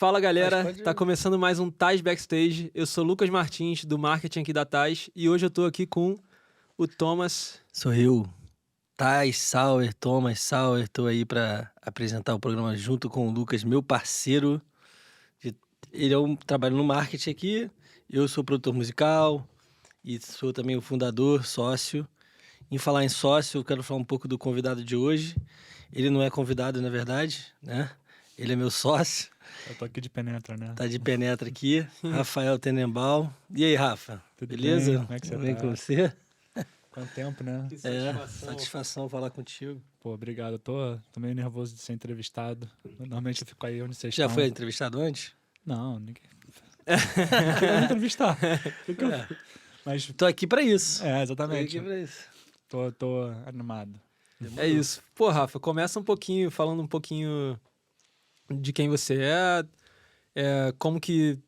Fala galera, Mas pode... tá começando mais um Tais Backstage. Eu sou Lucas Martins, do marketing aqui da Tais, e hoje eu tô aqui com o Thomas. Sou eu, Thais Sauer, Thomas Sauer, tô aí pra apresentar o programa junto com o Lucas, meu parceiro. Ele trabalha no marketing aqui, eu sou produtor musical e sou também o fundador, sócio. Em falar em sócio, eu quero falar um pouco do convidado de hoje. Ele não é convidado, na verdade, né? Ele é meu sócio. Eu tô aqui de penetra, né? Tá de penetra aqui, Rafael Tenenbaum. E aí, Rafa? Tudo Beleza? bem? Como é que você Tudo bem tá? com você? Quanto tempo, né? Que Satisfação falar contigo. Pô, obrigado. Eu tô meio nervoso de ser entrevistado. Normalmente eu fico aí onde vocês Já estão. foi entrevistado antes? Não, ninguém... Ninguém quer me entrevistar. Mas, Tô aqui pra isso. Tô exatamente. aqui pra isso. Tô animado. É isso. Pô, Rafa, começa um pouquinho, falando um pouquinho de quem você como que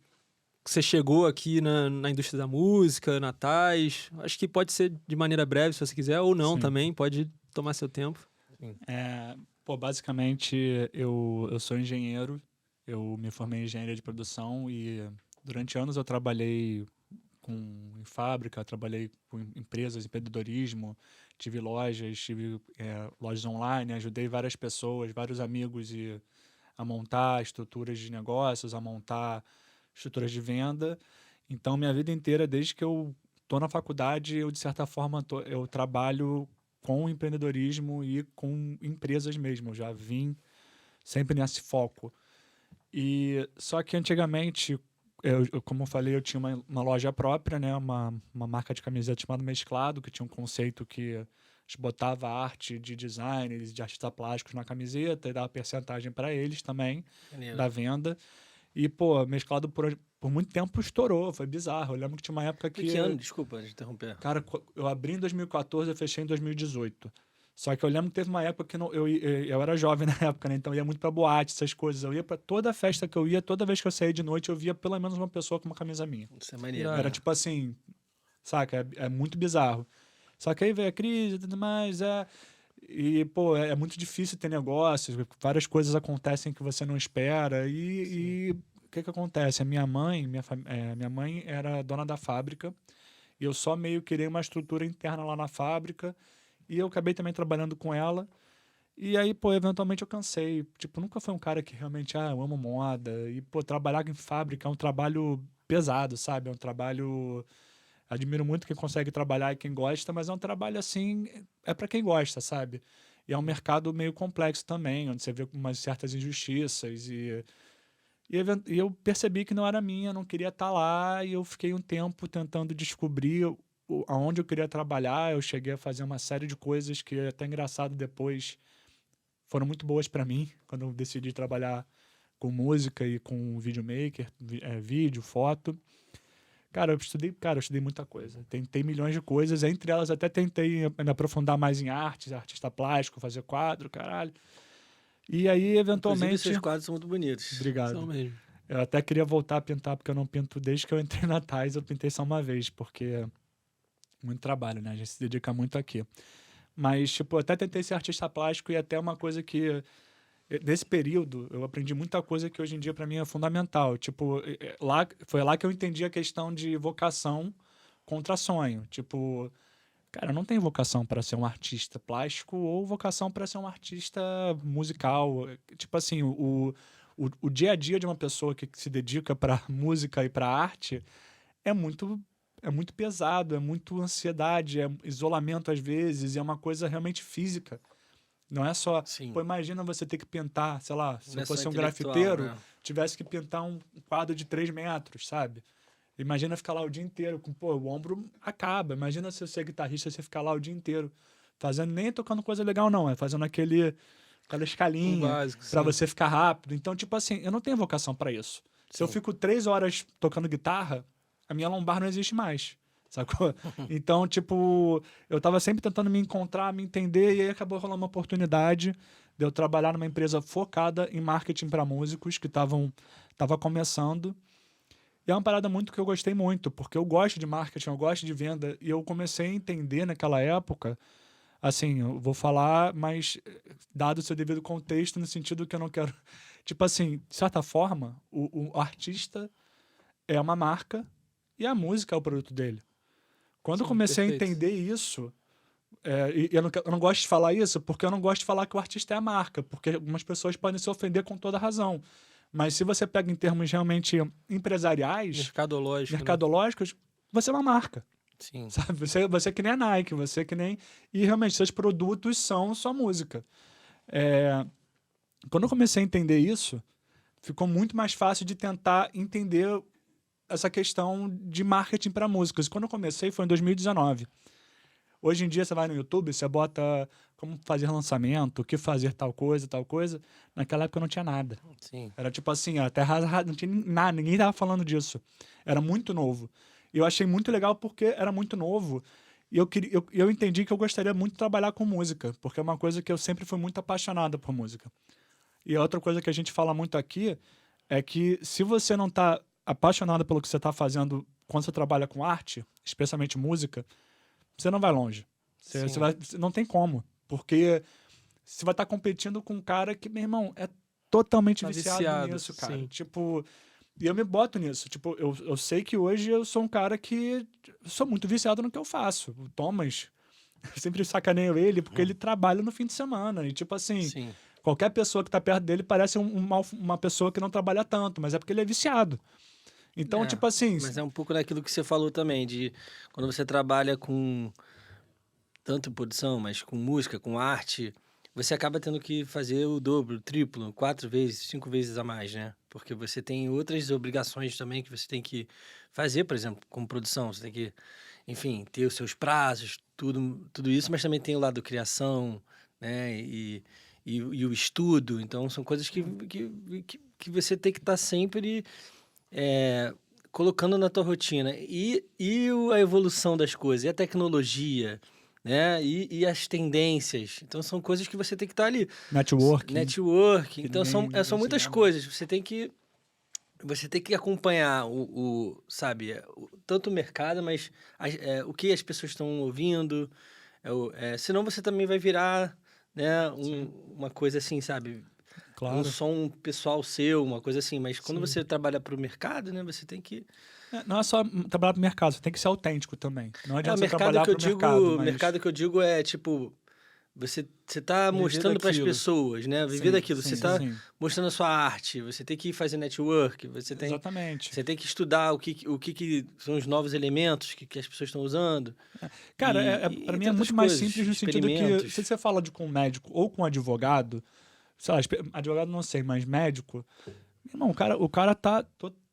você chegou aqui na indústria da música, na Tais. Acho que pode ser de maneira breve, se você quiser, ou não Sim. também, pode tomar seu tempo. Basicamente, eu sou engenheiro. Eu me formei em engenharia de produção e durante anos eu trabalhei em fábrica, trabalhei com empresas, empreendedorismo, tive lojas online, ajudei várias pessoas, vários amigos a montar estruturas de negócios, a montar estruturas de venda. Então, minha vida inteira, desde que eu estou na faculdade, eu, de certa forma, eu trabalho com empreendedorismo e com empresas mesmo. Eu já vim sempre nesse foco. E só que antigamente, como eu falei, eu tinha uma loja própria, né? Uma marca de camiseta chamada Mesclado, que tinha um conceito que a gente botava arte de design, de artistas plásticos na camiseta e dava percentagem para eles também, Maneiro. da venda. E, pô, Mesclado por muito tempo estourou, foi bizarro. Eu lembro que tinha uma época Que ano? Desculpa de interromper. Cara, eu abri em 2014, eu fechei em 2018. Só que eu lembro que teve uma época que eu era jovem na época, né? Então eu ia muito pra boate, essas coisas. Eu ia pra toda festa que eu ia, toda vez que eu saía de noite, eu via pelo menos uma pessoa com uma camisa minha. Isso é maneiro. Era tipo assim, saca? É muito bizarro. Só que aí veio a crise e tudo mais, E, pô, é muito difícil ter negócios, várias coisas acontecem que você não espera. E o que acontece? A minha mãe, minha mãe era dona da fábrica, e eu só meio queria uma estrutura interna lá na fábrica, e eu acabei também trabalhando com ela. E aí, pô, eventualmente eu cansei. Tipo, nunca foi um cara que realmente, eu amo moda. E, pô, trabalhar em fábrica é um trabalho pesado, sabe? É um trabalho... Admiro muito quem consegue trabalhar e quem gosta, mas é um trabalho, assim, é para quem gosta, sabe? E é um mercado meio complexo também, onde você vê umas certas injustiças. E eu percebi que não era minha, não queria estar lá, e eu fiquei um tempo tentando descobrir aonde eu queria trabalhar. Eu cheguei a fazer uma série de coisas que, até engraçado depois, foram muito boas para mim, quando eu decidi trabalhar com música e com videomaker, vídeo, foto. Cara, eu estudei muita coisa. Tentei milhões de coisas, entre elas até tentei me aprofundar mais em artes, artista plástico, fazer quadro, caralho. E aí, Inclusive, eventualmente... seus quadros são muito bonitos. Obrigado. São mesmo. Eu até queria voltar a pintar, porque eu não pinto desde que eu entrei na Tais, eu pintei só uma vez, porque é muito trabalho, né? A gente se dedica muito aqui. Mas, tipo, eu até tentei ser artista plástico e até uma coisa que... Nesse período, eu aprendi muita coisa que hoje em dia para mim é fundamental. Tipo, foi lá que eu entendi a questão de vocação contra sonho. Tipo, cara, eu não tenho vocação para ser um artista plástico ou vocação para ser um artista musical. Tipo assim, o dia a dia de uma pessoa que se dedica para música e para arte é muito pesado, é muito ansiedade, é isolamento às vezes, é uma coisa realmente física. Não é só... Sim. Pô, imagina você ter que pintar, sei lá, se Não eu é só fosse um intelectual, grafiteiro, né? tivesse que pintar um quadro de 3 metros, sabe? Imagina ficar lá o dia inteiro com... Pô, o ombro acaba. Imagina se você é guitarrista, você ficar lá o dia inteiro fazendo, nem tocando coisa legal não, é fazendo aquela escalinha O básico, pra sim. você ficar rápido. Então, tipo assim, eu não tenho vocação pra isso. Se eu Sim. fico 3 horas tocando guitarra, a minha lombar não existe mais, sacou? Então, tipo, eu tava sempre tentando me encontrar, me entender, e aí acabou rolando uma oportunidade de eu trabalhar numa empresa focada em marketing para músicos que tava começando. E é uma parada muito que eu gostei muito, porque eu gosto de marketing, eu gosto de venda, e eu comecei a entender naquela época, assim, eu vou falar, mas dado o seu devido contexto, no sentido que eu não quero Tipo assim, de certa forma, o artista é uma marca e a música é o produto dele. Quando eu Sim, comecei perfeito. a entender isso, e eu não gosto de falar isso porque eu não gosto de falar que o artista é a marca, porque algumas pessoas podem se ofender com toda razão. Mas se você pega em termos realmente empresariais, Mercadológico, né? mercadológicos, você é uma marca, Sim. sabe? Você é que nem a Nike, você é que nem... E realmente, seus produtos são sua música. É, Quando eu comecei a entender isso, ficou muito mais fácil de tentar entender essa questão de marketing para músicas. Quando eu comecei foi em 2019. Hoje em dia você vai no YouTube, você bota como fazer lançamento, o que fazer tal coisa, tal coisa. Naquela época não tinha nada. Sim. Era tipo assim, a Terra não tinha nada, ninguém tava falando disso. Era muito novo. E eu achei muito legal porque era muito novo. E eu entendi que eu gostaria muito de trabalhar com música, porque é uma coisa que eu sempre fui muito apaixonado por música. E a outra coisa que a gente fala muito aqui é que se você não está apaixonado pelo que você está fazendo quando você trabalha com arte, especialmente música, você não vai longe. Sim. Não tem como. Porque você vai estar competindo com um cara que, meu irmão, é totalmente Tá viciado viciado, nisso, cara. sim. Tipo, e eu me boto nisso. Tipo, eu sei que hoje eu sou um cara que sou muito viciado no que eu faço. O Thomas, eu sempre sacaneio ele porque ele trabalha no fim de semana. E, tipo assim, Sim. qualquer pessoa que tá perto dele parece uma pessoa que não trabalha tanto, mas é porque ele é viciado. Então, tipo assim, Mas é um pouco daquilo que você falou também, de quando você trabalha com tanto produção, mas com música, com arte, você acaba tendo que fazer o dobro, o triplo, 4 vezes, 5 vezes a mais, né? Porque você tem outras obrigações também que você tem que fazer, por exemplo, como produção, você tem que, enfim, ter os seus prazos, tudo isso, mas também tem o lado criação, né? E o estudo, então são coisas que você tem que estar sempre colocando na tua rotina. A evolução das coisas, e a tecnologia, né? E as tendências. Então, são coisas que você tem que estar ali. networking. Network. Que Então, são ninguém muitas lembra. coisas. Você tem que acompanhar sabe, tanto o mercado, mas o que as pessoas estão ouvindo. Senão você também vai virar, né, uma coisa assim, sabe? Um Claro. som pessoal seu, uma coisa assim. Mas quando Sim. você trabalha para o mercado, né, você tem que... Não é só trabalhar pro mercado, você tem que ser autêntico também. Não o adianta você mercado trabalhar que eu pro mercado, digo, mas... mercado que eu digo é tipo, você tá Viver mostrando para as daquilo. pessoas, né? Viver Sim, daquilo. sim, Você tá sim. mostrando a sua arte, você tem que fazer network, Exatamente. você tem que estudar o que são os novos elementos que as pessoas estão usando. Cara, E pra mim entre é outras muito mais coisas, simples no sentido que, experimentos. se você fala com um médico ou com um advogado, sei lá, advogado não sei, mas médico, irmão, o cara tá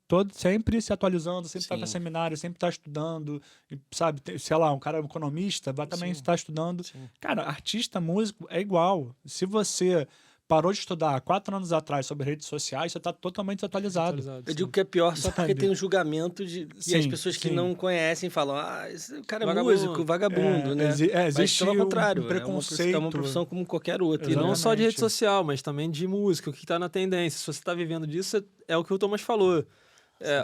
todo sempre se atualizando, sempre tá para Sim. seminário, sempre tá estudando, e, sabe, sei lá, um cara economista vai também Sim. estar estudando. Sim. Cara, artista, músico é igual. Se você parou de estudar 4 anos atrás sobre redes sociais, você tá totalmente desatualizado. Eu digo que é pior só porque Sabe? tem um julgamento e as Sim, pessoas que sim. não conhecem falam, esse cara é Vagabundo. músico, vagabundo, né? Mas Existe pelo contrário, um preconceito. é uma profissão como qualquer outra. E não né? só de rede Exatamente. social, mas também de música, o que tá na tendência. Se você tá vivendo disso, é o que o Thomas falou.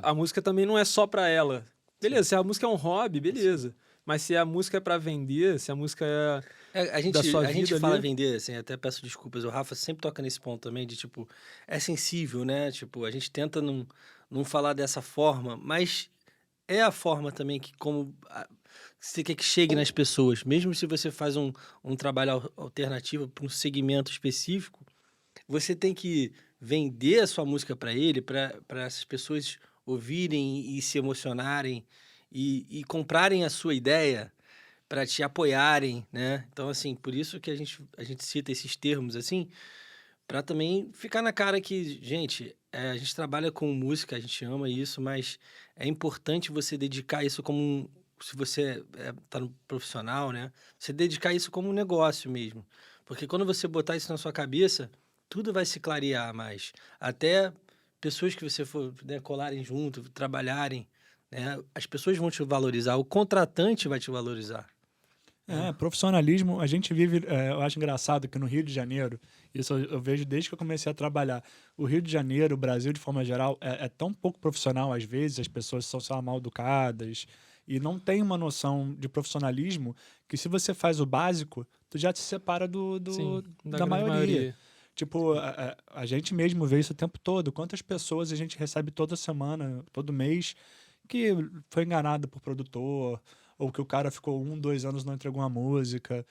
A música também não é só pra ela. Beleza, se a música é um hobby, beleza. Mas se a música é pra vender, se a música A da sua gente vida fala ali... vender, assim, até peço desculpas, o Rafa sempre toca nesse ponto também, de tipo, é sensível, né? Tipo, a gente tenta não falar dessa forma, mas é a forma também que você quer que chegue nas pessoas. Mesmo se você faz um trabalho alternativo para um segmento específico, você tem que vender a sua música para ele, para essas pessoas ouvirem e se emocionarem e comprarem a sua ideia para te apoiarem, né? Então, assim, por isso que a gente cita esses termos, assim, para também ficar na cara que, gente, a gente trabalha com música, a gente ama isso, mas é importante você dedicar isso como se você tá no profissional, né? Você dedicar isso como um negócio mesmo. Porque quando você botar isso na sua cabeça, tudo vai se clarear mais. Até pessoas que você for, né, colarem junto, trabalharem, né? As pessoas vão te valorizar, o contratante vai te valorizar. Profissionalismo, a gente vive, eu acho engraçado que no Rio de Janeiro, isso eu vejo desde que eu comecei a trabalhar, o Rio de Janeiro, o Brasil de forma geral, é tão pouco profissional às vezes, as pessoas são, sei lá, mal educadas e não tem uma noção de profissionalismo que se você faz o básico, tu já te separa Sim, da grande maioria. Tipo, a gente mesmo vê isso o tempo todo. Quantas pessoas a gente recebe toda semana, todo mês, que foi enganado por produtor, ou que o cara ficou 1, 2 anos não entregou uma música.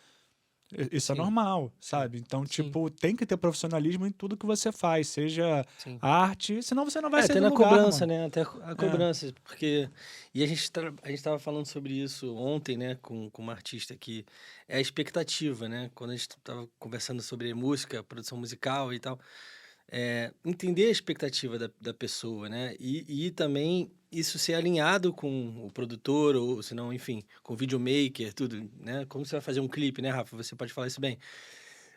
Isso é Sim, normal, sabe? Então, Sim. tipo, tem que ter profissionalismo em tudo que você faz, seja sim. arte, senão você não vai sair Até do na lugar, cobrança, mano. né? Até a cobrança, porque... E a gente tava falando sobre isso ontem, né? Com uma artista que é a expectativa, né? Quando a gente tava conversando sobre música, produção musical e tal. Entender a expectativa da pessoa, né? E também isso ser alinhado com o produtor, ou se não, enfim, com o videomaker, tudo, né? Como você vai fazer um clipe, né, Rafa? Você pode falar isso bem.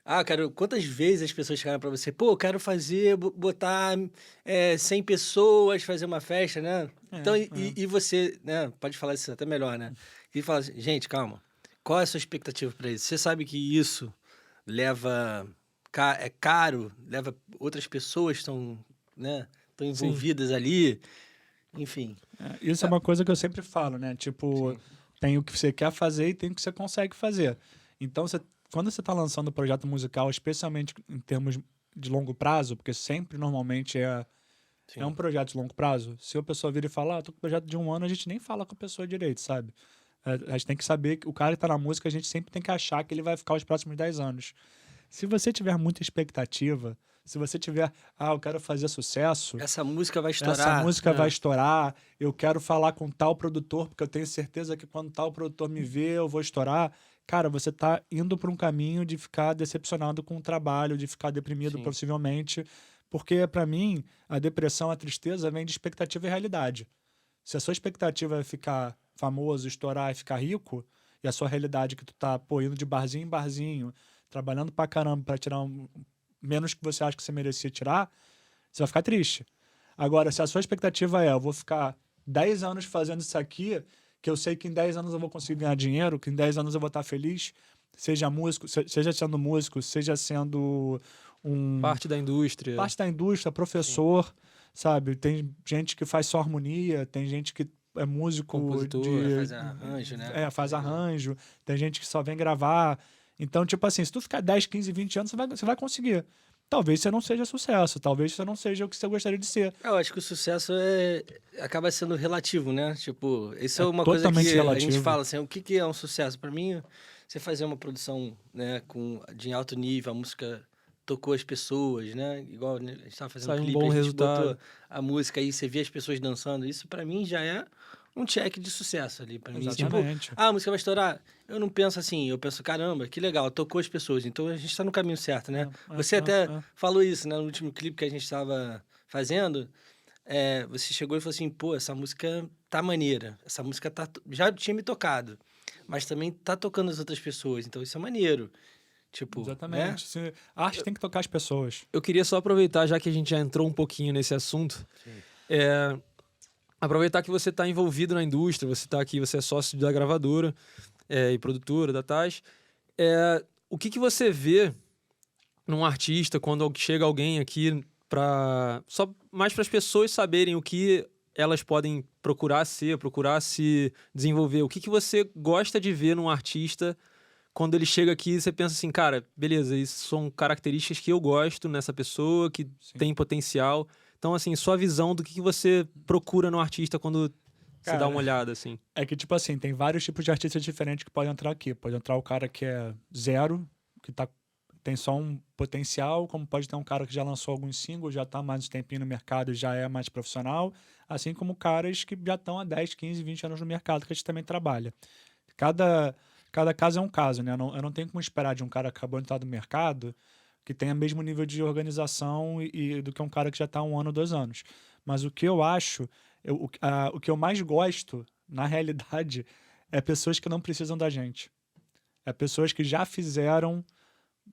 Ah, cara, quantas vezes as pessoas chegaram pra você, pô, quero fazer, botar 100 pessoas, fazer uma festa, né? Então, e você, né, pode falar isso até melhor, né? E fala assim, gente, calma, qual é a sua expectativa pra isso? Você sabe que isso leva, é caro, leva outras pessoas estão, né, estão Sim. envolvidas ali, enfim. Isso é uma coisa que eu sempre falo, né? Tipo, Sim. tem o que você quer fazer e tem o que você consegue fazer. Então, quando você está lançando um projeto musical, especialmente em termos de longo prazo, porque sempre, normalmente, é Sim. um projeto de longo prazo, se a pessoa vir e falar, tô com um projeto de 1 ano, a gente nem fala com a pessoa direito, sabe? A gente tem que saber que o cara que tá na música, a gente sempre tem que achar que ele vai ficar os próximos 10 anos. Se você tiver muita expectativa, se você tiver, eu quero fazer sucesso, Essa música vai estourar. essa música vai né? estourar, eu quero falar com tal produtor, porque eu tenho certeza que quando tal produtor me vê, eu vou estourar. Cara, você tá indo para um caminho de ficar decepcionado com o trabalho, de ficar deprimido Sim. possivelmente, porque para mim, a depressão, a tristeza vem de expectativa e realidade. Se a sua expectativa é ficar famoso, estourar e ficar rico, e a sua realidade é que tu tá, pô, indo de barzinho em barzinho, trabalhando pra caramba pra tirar menos que você acha que você merecia tirar, você vai ficar triste. Agora, se a sua expectativa eu vou ficar 10 anos fazendo isso aqui, que eu sei que em 10 anos eu vou conseguir ganhar dinheiro, que em 10 anos eu vou estar feliz, seja músico, seja sendo músico, seja sendo Parte da indústria. parte da indústria, professor, sabe? Tem gente que faz só harmonia, tem gente que é músico Compositor, faz arranjo, né? faz arranjo, tem gente que só vem gravar. Então, tipo assim, se tu ficar 10, 15, 20 anos, você vai conseguir. Talvez você não seja sucesso, talvez você não seja o que você gostaria de ser. Eu acho que o sucesso acaba sendo relativo, né? Tipo, isso é uma coisa totalmente que a gente relativo. fala assim, o que é um sucesso? Pra mim, você fazer uma produção, né, de alto nível, a música tocou as pessoas, né? Igual a gente tava fazendo Sai um clipe, bom a gente resultado. botou a música aí, você vê as pessoas dançando, isso pra mim já é um check de sucesso ali pra mim. Tipo, Exatamente. a música vai estourar. Eu não penso assim, eu penso, caramba, que legal, tocou as pessoas, então a gente tá no caminho certo, né? Você até falou isso, né, no último clipe que a gente tava fazendo, você chegou e falou assim, pô, essa música tá maneira, essa música já tinha me tocado, mas também tá tocando as outras pessoas, então isso é maneiro. Tipo, Exatamente. né? A arte tem que tocar as pessoas. Eu queria só aproveitar, já que a gente já entrou um pouquinho nesse assunto, aproveitar que você está envolvido na indústria, você está aqui, você é sócio da gravadora e produtora da Taz. O que você vê num artista quando chega alguém aqui só mais para as pessoas saberem o que elas podem procurar ser, procurar se desenvolver? O que você gosta de ver num artista quando ele chega aqui, você pensa assim, cara, beleza, isso são características que eu gosto nessa pessoa, que tem potencial. Então, assim, sua visão do que você procura no artista quando você dá uma olhada, assim. É que, tipo assim, tem vários tipos de artistas diferentes que podem entrar aqui. Pode entrar o cara que é zero, que tem só um potencial, como pode ter um cara que já lançou alguns singles, já tá mais um tempinho no mercado e já é mais profissional, assim como caras que já estão há 10, 15, 20 anos no mercado, que a gente também trabalha. Cada caso é um caso, né? Eu não tenho como esperar de um cara que acabou de entrar no mercado que tenha o mesmo nível de organização do que um cara que já está há 1 ano, 2 anos. Mas o que eu acho, o que eu mais gosto, na realidade, é pessoas que não precisam da gente. É pessoas que já fizeram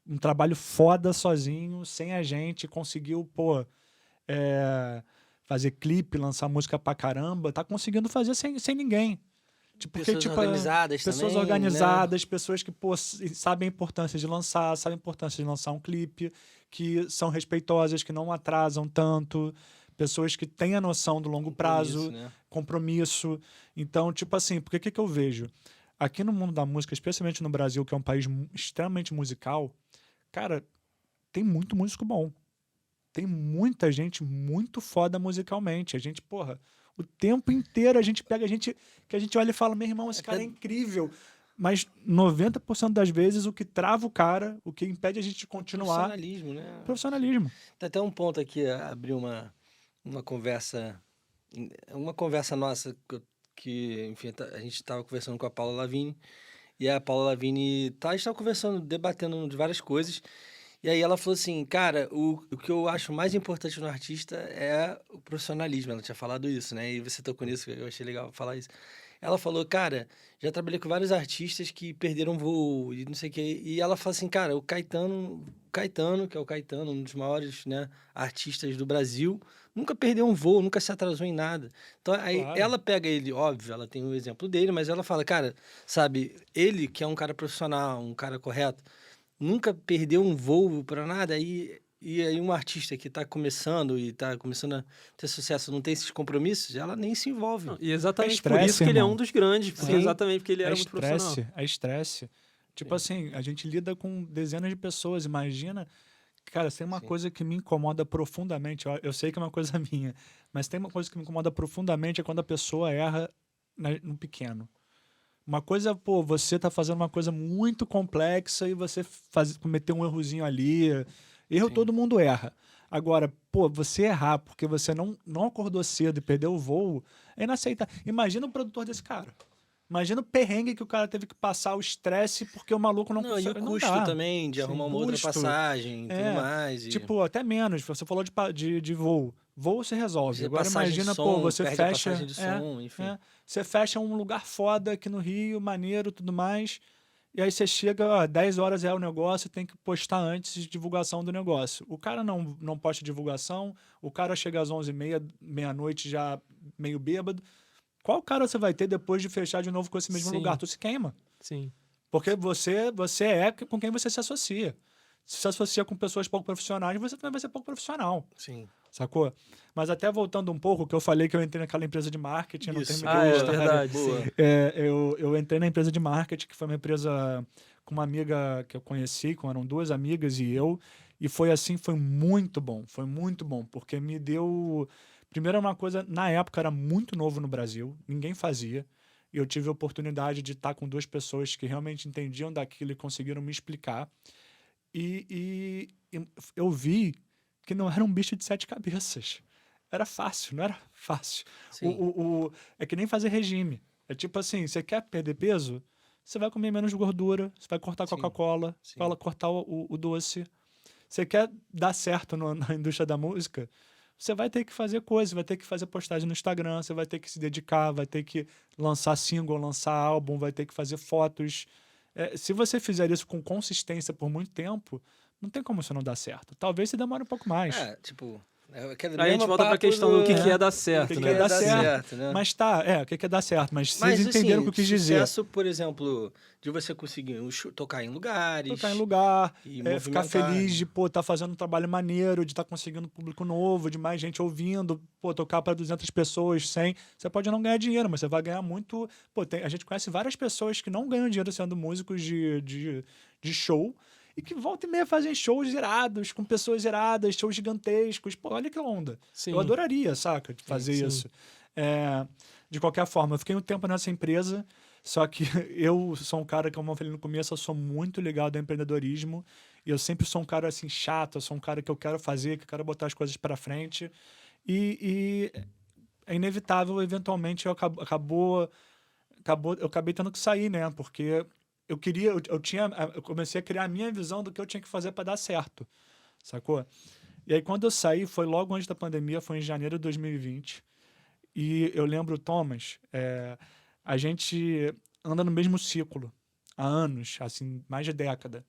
um trabalho foda sozinho, sem a gente, conseguiu, fazer clipe, lançar música pra caramba, tá conseguindo fazer sem ninguém. Porque, Pessoas organizadas pessoas também, organizadas, pessoas que sabem a importância de lançar, sabem a importância de lançar um clipe, que são respeitosas, que não atrasam tanto, pessoas que têm a noção do longo prazo, né? compromisso. Então, tipo assim, porque que eu vejo? Aqui no mundo da música, especialmente no Brasil, que é um país extremamente musical, cara, tem muito músico bom. Tem muita gente muito foda musicalmente. A gente, porra, o tempo inteiro a gente pega que a gente olha e fala, meu irmão, esse cara é incrível. Mas 90% das vezes o que trava o cara, o que impede a gente de continuar, Profissionalismo, né? profissionalismo. Tem até um ponto aqui, abrir uma conversa nossa que enfim, a gente estava conversando com a Paula Lavigne, e a Paula Lavigne a gente estava conversando, debatendo de várias coisas, e aí ela falou assim, cara, o que eu acho mais importante no artista é o profissionalismo, ela tinha falado isso, né, e você tocou nisso, eu achei legal falar isso. Ela falou, cara, já trabalhei com vários artistas que perderam voo e não sei o quê. E ela fala assim, cara, o Caetano, que é o Caetano, um dos maiores, né, artistas do Brasil, nunca perdeu um voo, nunca se atrasou em nada. Então, aí Claro. ela pega ele, óbvio, ela tem o exemplo dele, mas ela fala, cara, sabe, ele que é um cara profissional, um cara correto, nunca perdeu um voo para nada, e aí um artista que está começando e está começando a ter sucesso, não tem esses compromissos, ela nem se envolve. Não, e exatamente por estresse, isso que ele é irmão. um dos grandes, porque Sim. exatamente porque ele era muito profissional. É estresse. Tipo assim, a gente lida com dezenas de pessoas, imagina. Cara, tem uma Sim. coisa que me incomoda profundamente, eu sei que é uma coisa minha, mas tem uma coisa que me incomoda profundamente é quando a pessoa erra no pequeno. Uma coisa, pô, você tá fazendo uma coisa muito complexa e você cometeu um errozinho ali. Erro Sim. todo mundo erra. Agora, pô, você errar porque você não acordou cedo e perdeu o voo, é inaceitável. Imagina o produtor desse cara. Imagina o perrengue que o cara teve que passar, o estresse, porque o maluco não E o consegue. Não custo dá. também de Sim, arrumar uma outra custo. passagem e tudo mais. Tipo, até menos. Você falou de voo. Voo você resolve. Agora passagem de imagina, som, pô, você perde a fecha. passagem de som, enfim. Você fecha um lugar foda aqui no Rio, maneiro, tudo mais. E aí você chega, ó, 10 horas é o negócio, tem que postar antes de divulgação do negócio. O cara não posta divulgação, o cara chega às 11h30, meia-noite já meio bêbado. Qual cara você vai ter depois de fechar de novo com esse mesmo Sim. lugar? Tu se queima. Sim. Porque você é com quem você se associa. Se se associa com pessoas pouco profissionais, você também vai ser pouco profissional. Sim. Sacou? Mas até voltando um pouco, que eu falei que eu entrei naquela empresa de marketing, não Isso. terminei Ah, a é história. verdade, Boa. sim. Eu entrei na empresa de marketing, que foi uma empresa com uma amiga que eu conheci, eram duas amigas e eu, e foi assim, foi muito bom, porque me deu... Primeiro, uma coisa, na época era muito novo no Brasil, ninguém fazia, e eu tive a oportunidade de estar com duas pessoas que realmente entendiam daquilo e conseguiram me explicar, e eu vi que não era um bicho de 7 cabeças. Era fácil, não era fácil. Sim. É que nem fazer regime. É tipo assim, você quer perder peso? Você vai comer menos gordura, você vai cortar Sim. Coca-Cola, Sim. vai cortar o doce. Você quer dar certo na indústria da música? Você vai ter que fazer coisas, vai ter que fazer postagem no Instagram, você vai ter que se dedicar, vai ter que lançar single, lançar álbum, vai ter que fazer fotos. Se você fizer isso com consistência por muito tempo, não tem como isso não dar certo. Talvez você demore um pouco mais. Tipo... Aí a gente volta pra questão do que é dar certo, O que né? é dar dar certo, né? Mas tá, o que é dar certo, mas Mas, vocês entenderam o que eu quis dizer. sucesso, por exemplo, de você conseguir tocar em lugares. Tocar em lugar, e ficar movimentar, feliz né? de estar fazendo um trabalho maneiro, de estar conseguindo público novo, de mais gente ouvindo, tocar para 200 pessoas, 100. Você pode não ganhar dinheiro, mas você vai ganhar muito. A gente conhece várias pessoas que não ganham dinheiro sendo músicos de show e que volta e meia fazem shows irados, com pessoas iradas, shows gigantescos. Pô, olha que onda. Sim. Eu adoraria, saca, de fazer sim. isso. De qualquer forma, eu fiquei um tempo nessa empresa, só que eu sou um cara, como eu falei no começo, eu sou muito ligado ao empreendedorismo, e eu sempre sou um cara, assim, chato, eu sou um cara que eu quero fazer, que eu quero botar as coisas para frente, e é inevitável, eventualmente, eu acabei tendo que sair, né, porque eu comecei a criar a minha visão do que eu tinha que fazer para dar certo, sacou? E aí, quando eu saí, foi logo antes da pandemia, foi em janeiro de 2020. E eu lembro, Thomas, a gente anda no mesmo ciclo há anos, assim, mais de década.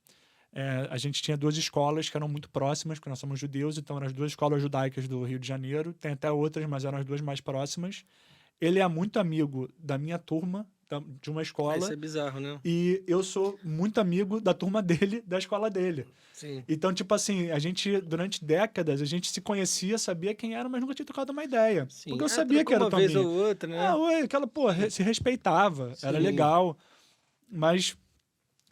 A gente tinha duas escolas que eram muito próximas, porque nós somos judeus, então eram as duas escolas judaicas do Rio de Janeiro. Tem até outras, mas eram as duas mais próximas. Ele é muito amigo da minha turma, de uma escola. Isso é bizarro, né? E eu sou muito amigo da turma dele, da escola dele. Sim. Então, tipo assim, a gente, durante décadas, a gente se conhecia, sabia quem era, mas nunca tinha trocado uma ideia. Sim. Porque eu sabia que era o uma vez Tominho. ou outra, né? Aquela, se respeitava, era Sim. legal. Mas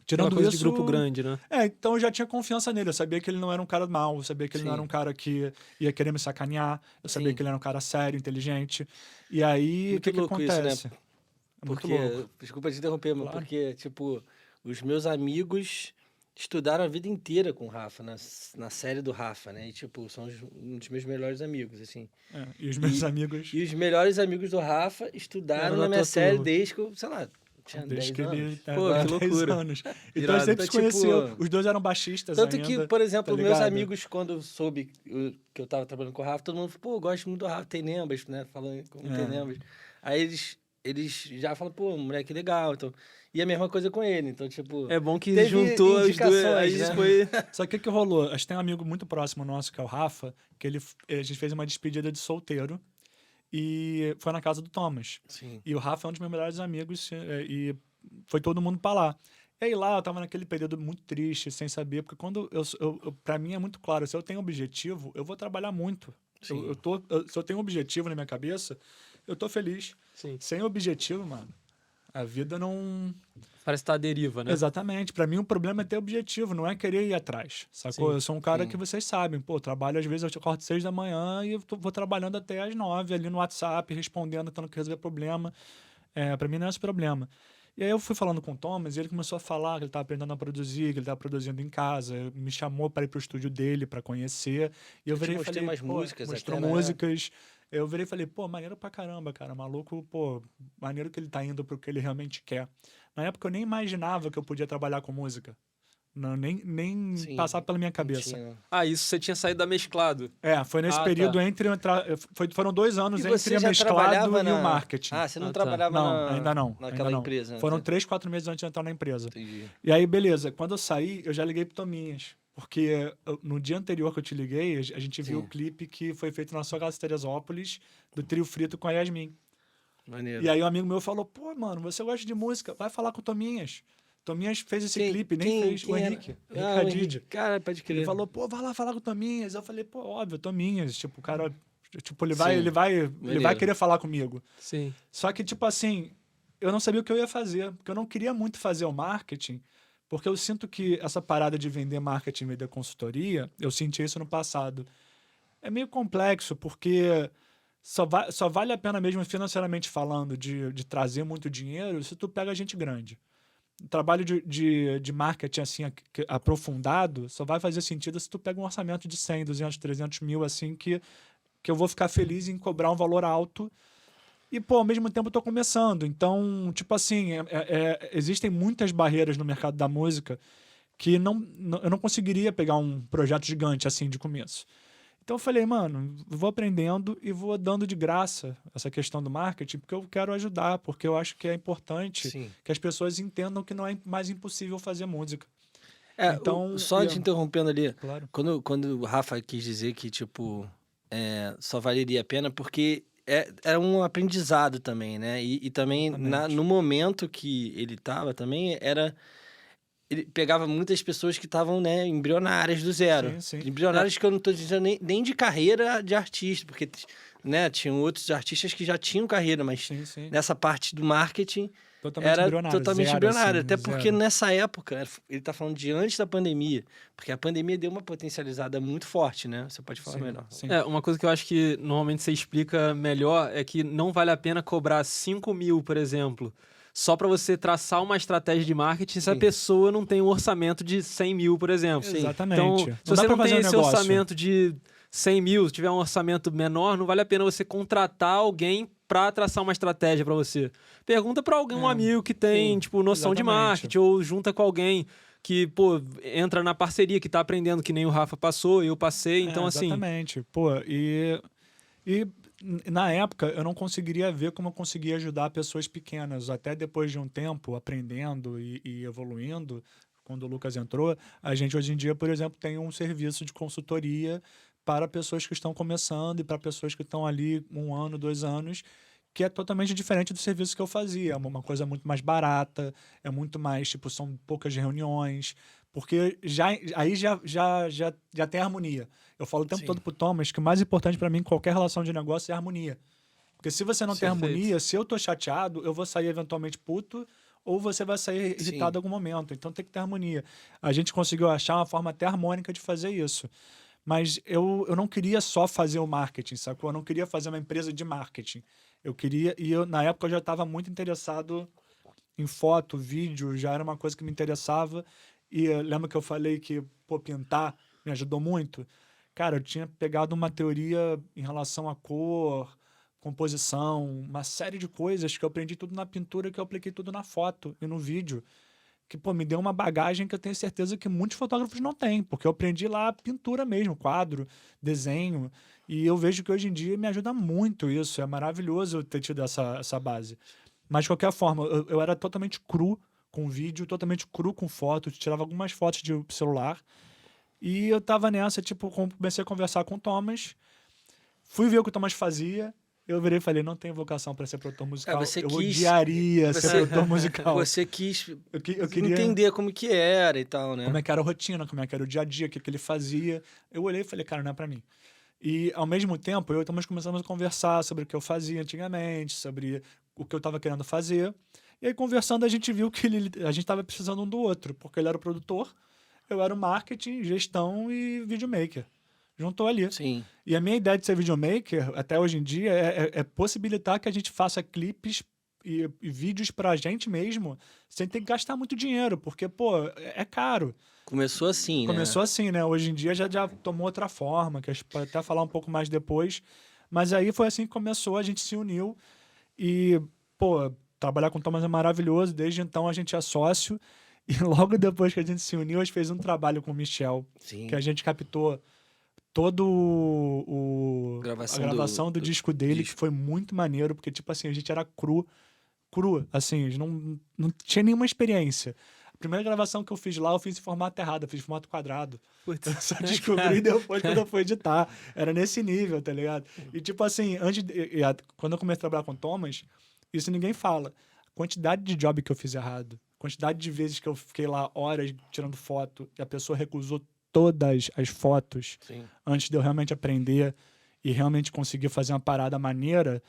Aquela Tirando coisa isso... de grupo grande, né? Então eu já tinha confiança nele. Eu sabia que ele não era um cara mau. Eu sabia que ele não era um cara que ia querer me sacanear. Eu sabia que ele era um cara sério, inteligente. E aí, o Muito que louco isso, né? acontece? É muito Porque, louco. desculpa te interromper, mas Claro. porque, tipo, os meus amigos estudaram a vida inteira com o Rafa, na série do Rafa, né? E, tipo, são um dos meus melhores amigos, assim. E os meus amigos... E os melhores amigos do Rafa estudaram Era na da minha tua série turma. desde que eu, sei lá, tinha Desde 10 que ele anos. Pô, que 10 loucura. anos. Então Irado. a gente sempre se Então, tipo, conheceu. Os dois eram baixistas Tanto ainda. que, por exemplo, tá meus ligado? amigos, quando soube que eu tava trabalhando com o Rafa, todo mundo falou, pô, eu gosto muito do Rafa, tem Nembas, né? Falando como tem Nembas. Aí eles já falam, pô, moleque legal. Então, e a mesma coisa com ele. Então, tipo. É bom que teve juntou os dois. indicações, Aí né? foi. Só que o que rolou? A gente tem um amigo muito próximo nosso, que é o Rafa, que a gente fez uma despedida de solteiro e foi na casa do Thomas. Sim. E o Rafa é um dos meus melhores amigos e foi todo mundo pra lá. E aí lá eu tava naquele período muito triste, sem saber, porque quando pra mim é muito claro, se eu tenho objetivo, eu vou trabalhar muito. Sim. Se eu tenho um objetivo na minha cabeça, eu tô feliz. Sim. Sem objetivo, mano, a vida não... Parece que tá à deriva, né? Exatamente. Pra mim, o problema é ter objetivo, não é querer ir atrás, sacou? Sim. Eu sou um cara Sim. que vocês sabem, pô, trabalho, às vezes eu acordo 6 da manhã e vou trabalhando até às 9 ali no WhatsApp, respondendo, tentando resolver problema. Pra mim não é esse problema. E aí eu fui falando com o Thomas e ele começou a falar que ele estava aprendendo a produzir, que ele estava produzindo em casa, me chamou para ir pro estúdio dele, para conhecer. E eu te virei e mostrei falei, umas pô, músicas mostrou até, né? músicas. Eu virei e falei, pô, maneiro pra caramba, cara, maluco, pô, maneiro que ele tá indo pro que ele realmente quer. Na época eu nem imaginava que eu podia trabalhar com música. Não, nem Sim, passava pela minha não cabeça. tinha. Ah, isso você tinha saído da Mesclado. Foi nesse Ah, período tá. entre eu entrar. Foram 2 anos E entre você a já mesclado trabalhava e o marketing. Ah, você não Ah, tá. trabalhava Não, ainda não. naquela ainda não. empresa. né? Foram 3, 4 meses antes de entrar na empresa. Entendi. E aí, beleza. Quando eu saí, eu já liguei pro Tominhas. Porque no dia anterior que eu te liguei, a gente viu Sim. o clipe que foi feito na sua casa de Teresópolis, do Trio Frito com a Yasmin. Maneiro. E aí um amigo meu falou, pô, mano, você gosta de música, vai falar com o Tominhas. Tominhas fez esse clipe, nem fez. O era? Henrique. Ah, o Hadid. Henrique. Cara, pode crer. Ele falou, pô, vai lá falar com o Tominhas. Eu falei, pô, óbvio, Tominhas. Tipo, o cara... Tipo, ele Sim. vai Maneiro. querer falar comigo. Sim. Só que, tipo assim, eu não sabia o que eu ia fazer. Porque eu não queria muito fazer o marketing. Porque eu sinto que essa parada de vender marketing, vender consultoria, eu senti isso no passado. É meio complexo, porque só vale a pena mesmo financeiramente falando de trazer muito dinheiro se tu pega gente grande. O trabalho de marketing assim aprofundado só vai fazer sentido se tu pega um orçamento de 100, 200, 300 mil assim que eu vou ficar feliz em cobrar um valor alto e, pô, ao mesmo tempo eu tô começando. Então, tipo assim, existem muitas barreiras no mercado da música que eu não conseguiria pegar um projeto gigante assim de começo. Então eu falei, mano, vou aprendendo e vou dando de graça essa questão do marketing, porque eu quero ajudar, porque eu acho que é importante Sim. que as pessoas entendam que não é mais impossível fazer música. Então, só te interrompendo ali, Claro. quando o Rafa quis dizer que, tipo, só valeria a pena, porque era um aprendizado também, né? E também, no momento que ele tava também, ele pegava muitas pessoas que estavam, né, embrionárias do zero. Sim, sim. Embrionárias que eu não estou dizendo nem de carreira de artista, porque, né, tinham outros artistas que já tinham carreira, mas Sim. nessa parte do marketing Totalmente era embrionário, totalmente zero, embrionário. assim, Até porque zero. nessa época, ele está falando de antes da pandemia, porque a pandemia deu uma potencializada muito forte, né? Você pode falar melhor. Sim. Uma coisa que eu acho que normalmente você explica melhor é que não vale a pena cobrar 5 mil, por exemplo, só para você traçar uma estratégia de marketing se a Sim. pessoa não tem um orçamento de 100 mil, por exemplo. Exatamente. Então, se Não você dá pra não fazer tem um esse negócio. orçamento de 100 mil, se tiver um orçamento menor, não vale a pena você contratar alguém para traçar uma estratégia para você. Pergunta para algum amigo que tem, Sim, tipo, noção de exatamente. marketing, ou junta com alguém que, pô, entra na parceria, que tá aprendendo, que nem o Rafa passou, eu passei, então assim... Exatamente. Pô, e na época eu não conseguiria ver como eu conseguia ajudar pessoas pequenas. Até depois de um tempo aprendendo e evoluindo, quando o Lucas entrou, a gente hoje em dia, por exemplo, tem um serviço de consultoria para pessoas que estão começando e para pessoas que estão ali 1 ano, 2 anos, que é totalmente diferente do serviço que eu fazia. É uma coisa muito mais barata, é muito mais, tipo, são poucas reuniões, porque aí já tem harmonia. Eu falo o tempo Sim. todo pro Thomas que o mais importante para mim em qualquer relação de negócio é a harmonia. Porque se você não tem Perfeito. harmonia, se eu tô chateado, eu vou sair eventualmente puto, ou você vai sair irritado em algum momento. Então tem que ter harmonia. A gente conseguiu achar uma forma até harmônica de fazer isso. Mas eu não queria só fazer o marketing, sacou? Eu não queria fazer uma empresa de marketing. Eu queria... na época, eu já estava muito interessado em foto, vídeo, já era uma coisa que me interessava. E lembra que eu falei que, pintar me ajudou muito? Cara, eu tinha pegado uma teoria em relação à cor, composição, uma série de coisas que eu aprendi tudo na pintura, que eu apliquei tudo na foto e no vídeo. Que, me deu uma bagagem que eu tenho certeza que muitos fotógrafos não têm, porque eu aprendi lá pintura mesmo, quadro, desenho, e eu vejo que hoje em dia me ajuda muito isso, é maravilhoso eu ter tido essa base. Mas, de qualquer forma, eu era totalmente cru com vídeo, totalmente cru com foto, tirava algumas fotos de celular, e eu tava nessa, comecei a conversar com o Thomas, fui ver o que o Thomas fazia. Eu virei e falei, não tenho vocação para ser produtor musical. Eu odiaria ser produtor musical. Você quis eu queria entender como que era e tal, né? Como é que era a rotina, como é que era o dia a dia, o que ele fazia. Eu olhei e falei, cara, não é para mim. E, ao mesmo tempo, eu e o Thomas começamos a conversar sobre o que eu fazia antigamente, sobre o que eu estava querendo fazer. E aí, conversando, a gente viu que a gente estava precisando um do outro, porque ele era o produtor, eu era o marketing, gestão e videomaker. Juntou ali. Sim. E a minha ideia de ser videomaker, até hoje em dia, é possibilitar que a gente faça clipes e vídeos pra gente mesmo, sem ter que gastar muito dinheiro, porque, é caro. Começou assim, né? Começou assim, né? Hoje em dia já tomou outra forma, que a gente pode até falar um pouco mais depois. Mas aí foi assim que começou, a gente se uniu e, trabalhar com o Thomas é maravilhoso. Desde então a gente é sócio. E logo depois que a gente se uniu, a gente fez um trabalho com o Michel, Sim. que a gente captou todo a gravação do disco dele, que foi muito maneiro, porque, a gente era cru, assim, a gente não tinha nenhuma experiência. A primeira gravação que eu fiz lá, eu fiz em formato errado, eu fiz em formato quadrado. Eu só descobri depois quando eu fui editar. Era nesse nível, tá ligado? E, assim, quando eu comecei a trabalhar com o Thomas, isso ninguém fala. A quantidade de job que eu fiz errado, a quantidade de vezes que eu fiquei lá horas tirando foto e a pessoa recusou todas as fotos. Sim. Antes de eu realmente aprender e realmente conseguir fazer uma parada maneira.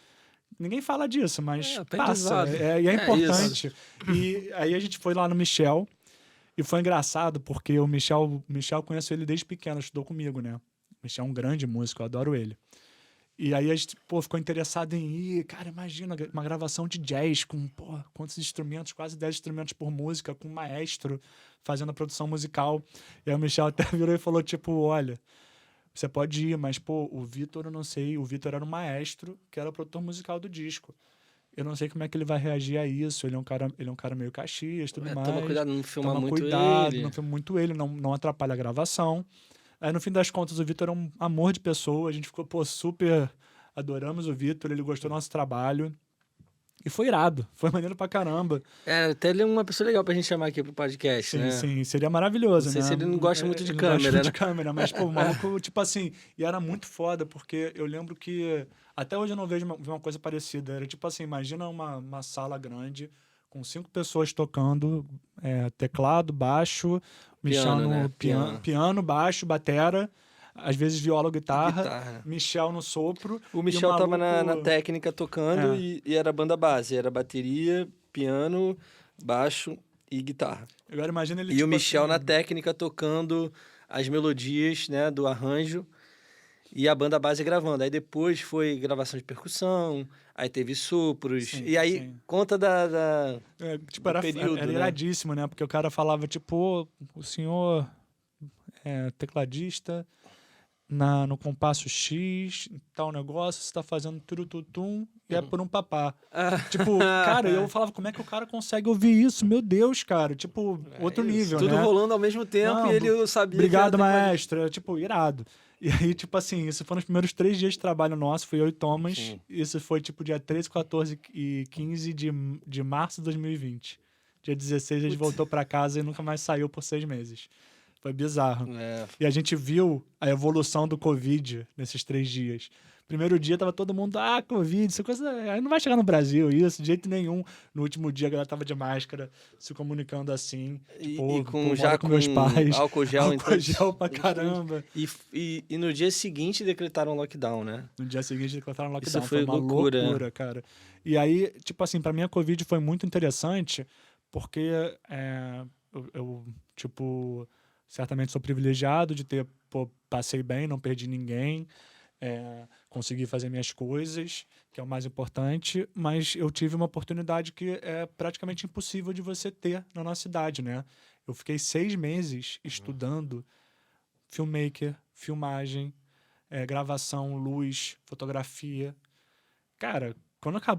Ninguém fala disso, mas passa. E é importante. E aí a gente foi lá no Michel e foi engraçado porque o Michel conheço ele desde pequeno, estudou comigo, né? O Michel é um grande músico, eu adoro ele. E aí a gente, ficou interessado em ir. Cara, imagina uma gravação de jazz com, quantos instrumentos, quase 10 instrumentos por música, com um maestro fazendo a produção musical. E aí o Michel até virou e falou, olha, você pode ir, mas, o Vitor, eu não sei. O Vitor era um maestro que era o produtor musical do disco. Eu não sei como é que ele vai reagir a isso. Ele é um cara meio Caxias, tudo mais. Toma cuidado, não filma muito ele. Não filma muito ele, não atrapalha a gravação. Aí, no fim das contas, o Vitor é um amor de pessoa. A gente ficou, super... Adoramos o Vitor, ele gostou do nosso trabalho. E foi irado. Foi maneiro pra caramba. Até ele é uma pessoa legal pra gente chamar aqui pro podcast, sim, né? Sim, seria maravilhoso, não sei né? se ele não gosta muito de câmera, não gosta né? de câmera, mas, o maluco, assim... E era muito foda, porque eu lembro que... Até hoje eu não vejo uma coisa parecida. Era assim, imagina uma sala grande com 5 pessoas tocando teclado, baixo, piano, baixo, batera, às vezes viola ou guitarra. Michel no sopro. O Michel tava na técnica tocando e era banda base, era bateria, piano, baixo e guitarra. Agora imagina ele e o Michel na técnica tocando as melodias, né, do arranjo. E a banda base gravando. Aí depois foi gravação de percussão, aí teve sopros. Sim, e aí conta do período, era iradíssimo, né? Porque o cara falava, o senhor é tecladista no compasso X, tal negócio, você tá fazendo turututum e é por um papá. Cara, eu falava, como é que o cara consegue ouvir isso? Meu Deus, cara. Outro nível, tudo né? rolando ao mesmo tempo e ele sabia. Obrigado, maestro. Irado. E aí, isso foi nos primeiros 3 dias de trabalho nosso, fui eu e Thomas. Sim. Isso foi, dia 13, 14 e 15 de março de 2020. Dia 16 a gente voltou pra casa e nunca mais saiu por 6 meses. Foi bizarro. E a gente viu a evolução do Covid nesses 3 dias. Primeiro dia tava todo mundo, Covid, isso coisa... Aí não vai chegar no Brasil isso, de jeito nenhum. No último dia a galera tava de máscara, se comunicando assim. Com meus pais. Álcool gel. Álcool gel pra caramba. E no dia seguinte decretaram lockdown, né? No dia seguinte decretaram lockdown. Isso foi uma loucura, cara. E aí, pra mim a Covid foi muito interessante, porque tipo, certamente sou privilegiado de ter, passei bem, não perdi ninguém, consegui fazer minhas coisas, que é o mais importante, mas eu tive uma oportunidade que é praticamente impossível de você ter na nossa cidade, né? Eu fiquei 6 meses estudando filmmaker, filmagem, gravação, luz, fotografia. Cara,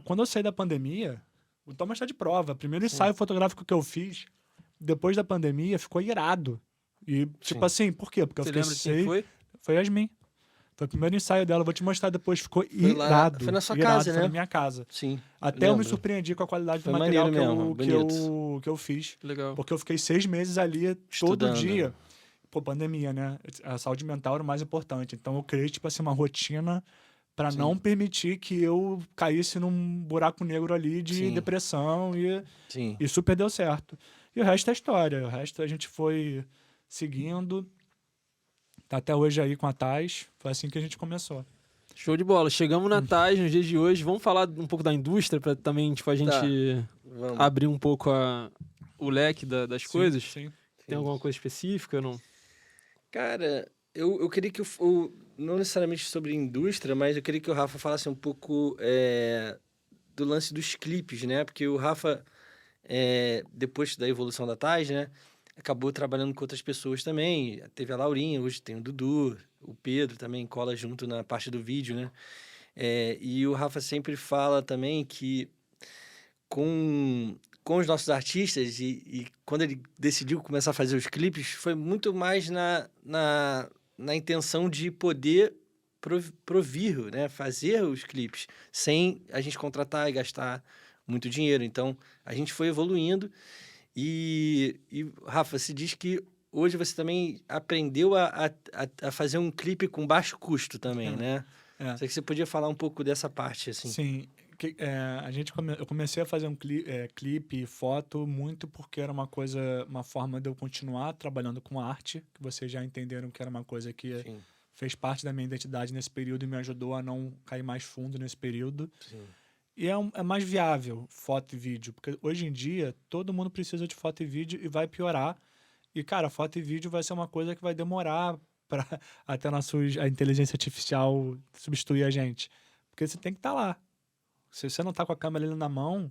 quando eu saí da pandemia, o Thomas está de prova. O primeiro ensaio fotográfico que eu fiz, depois da pandemia, ficou irado. E, tipo assim, por quê? Porque eu Você fiquei lembra de quem foi? Foi Yasmin. Foi o primeiro ensaio dela, eu vou te mostrar depois, ficou Foi lá, irado. foi na sua irado, casa, foi na né? minha casa. Sim. Até eu me lembro. surpreendi com a qualidade Foi do material maneiro mesmo, bonito. que eu fiz. Legal. Porque eu fiquei 6 meses ali, todo Estudando, dia. né? Pô, pandemia, né? A saúde mental era o mais importante. Então eu criei, tipo assim, uma rotina para não permitir que eu caísse num buraco negro ali de Sim. depressão Sim. e super deu certo. E o resto é história. O resto a gente foi seguindo. Tá até hoje aí com a Thais. Foi assim que a gente começou. Show de bola. Chegamos na TAS nos dias de hoje. Vamos falar um pouco da indústria para também, tipo, a gente Vamos. abrir um pouco o leque das coisas. Sim. Tem alguma coisa específica ou não? Cara, eu queria que não necessariamente sobre indústria, mas eu queria que o Rafa falasse um pouco do lance dos clipes, né? Porque o Rafa, depois da evolução da TAS, né? Acabou trabalhando com outras pessoas também. Teve a Laurinha, hoje tem o Dudu, o Pedro também cola junto na parte do vídeo, né? E o Rafa sempre fala também que com os nossos artistas e quando ele decidiu começar a fazer os clipes, foi muito mais na intenção de poder provir, né? Fazer os clipes sem a gente contratar e gastar muito dinheiro. Então, a gente foi evoluindo e Rafa, se diz que hoje você também aprendeu a fazer um clipe com baixo custo também, né? Só que você podia falar um pouco dessa parte, assim. Sim. Eu comecei a fazer um clipe e foto muito porque era uma forma de eu continuar trabalhando com arte, que vocês já entenderam que era uma coisa que Sim. fez parte da minha identidade nesse período e me ajudou a não cair mais fundo nesse período. Sim. E é mais viável foto e vídeo, porque hoje em dia todo mundo precisa de foto e vídeo e vai piorar. E, cara, foto e vídeo vai ser uma coisa que vai demorar para até a inteligência artificial substituir a gente. Porque você tem que estar lá. Se você não tá com a câmera ali na mão,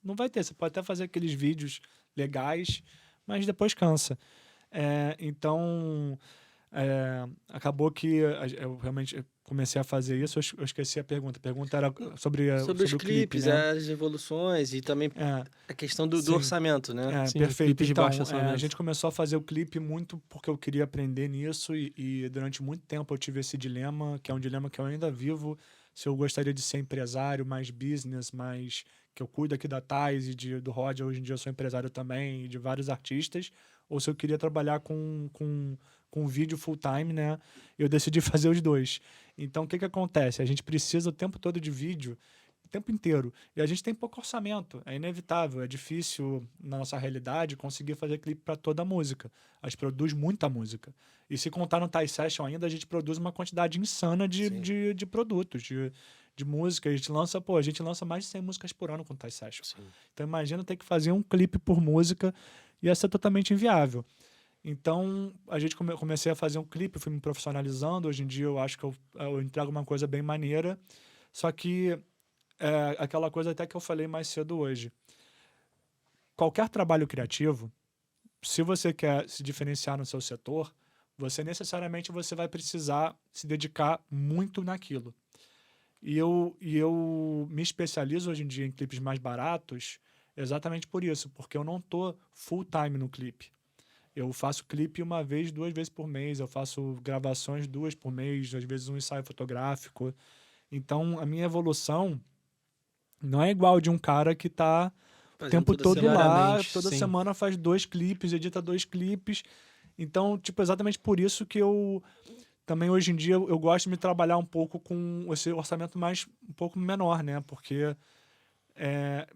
não vai ter. Você pode até fazer aqueles vídeos legais, mas depois cansa. Então, acabou que eu realmente comecei a fazer isso. Eu esqueci a pergunta. A pergunta era sobre os o clipes, clipe, né? as evoluções e também a questão do Sim. orçamento, né? Sim, Perfeito. clipes de Então, baixo orçamento. a gente começou a fazer o clipe muito porque eu queria aprender nisso e durante muito tempo eu tive esse dilema, que é um dilema que eu ainda vivo, se eu gostaria de ser empresário, mais business, mais que eu cuido aqui da Thais e do Roger, hoje em dia eu sou empresário também, e de vários artistas, ou se eu queria trabalhar com vídeo full time, né? Eu decidi fazer os dois. Então, o que acontece? A gente precisa o tempo todo de vídeo, o tempo inteiro. E a gente tem pouco orçamento, é inevitável, é difícil, na nossa realidade, conseguir fazer clipe para toda a música. A gente produz muita música. E se contar no Thai Session ainda, a gente produz uma quantidade insana de produtos, de música. A gente lança mais de 100 músicas por ano com o Thai Session. Sim. Então, imagina ter que fazer um clipe por música, ia ser totalmente inviável. Então, comecei a fazer um clipe, fui me profissionalizando. Hoje em dia, eu acho que eu entrego uma coisa bem maneira. Só que aquela coisa até que eu falei mais cedo hoje. Qualquer trabalho criativo, se você quer se diferenciar no seu setor, necessariamente você vai precisar se dedicar muito naquilo. E eu me especializo hoje em dia em clipes mais baratos exatamente por isso, porque eu não tô full time no clipe. Eu faço clipe 1 vez, 2 vezes por mês, eu faço gravações 2 por mês, às vezes um ensaio fotográfico. Então, a minha evolução não é igual de um cara que tá o tempo todo lá, toda semana faz 2 clipes, edita 2 clipes. Então, tipo, exatamente por isso que eu também hoje em dia eu gosto de me trabalhar um pouco com esse orçamento um pouco menor, né? Porque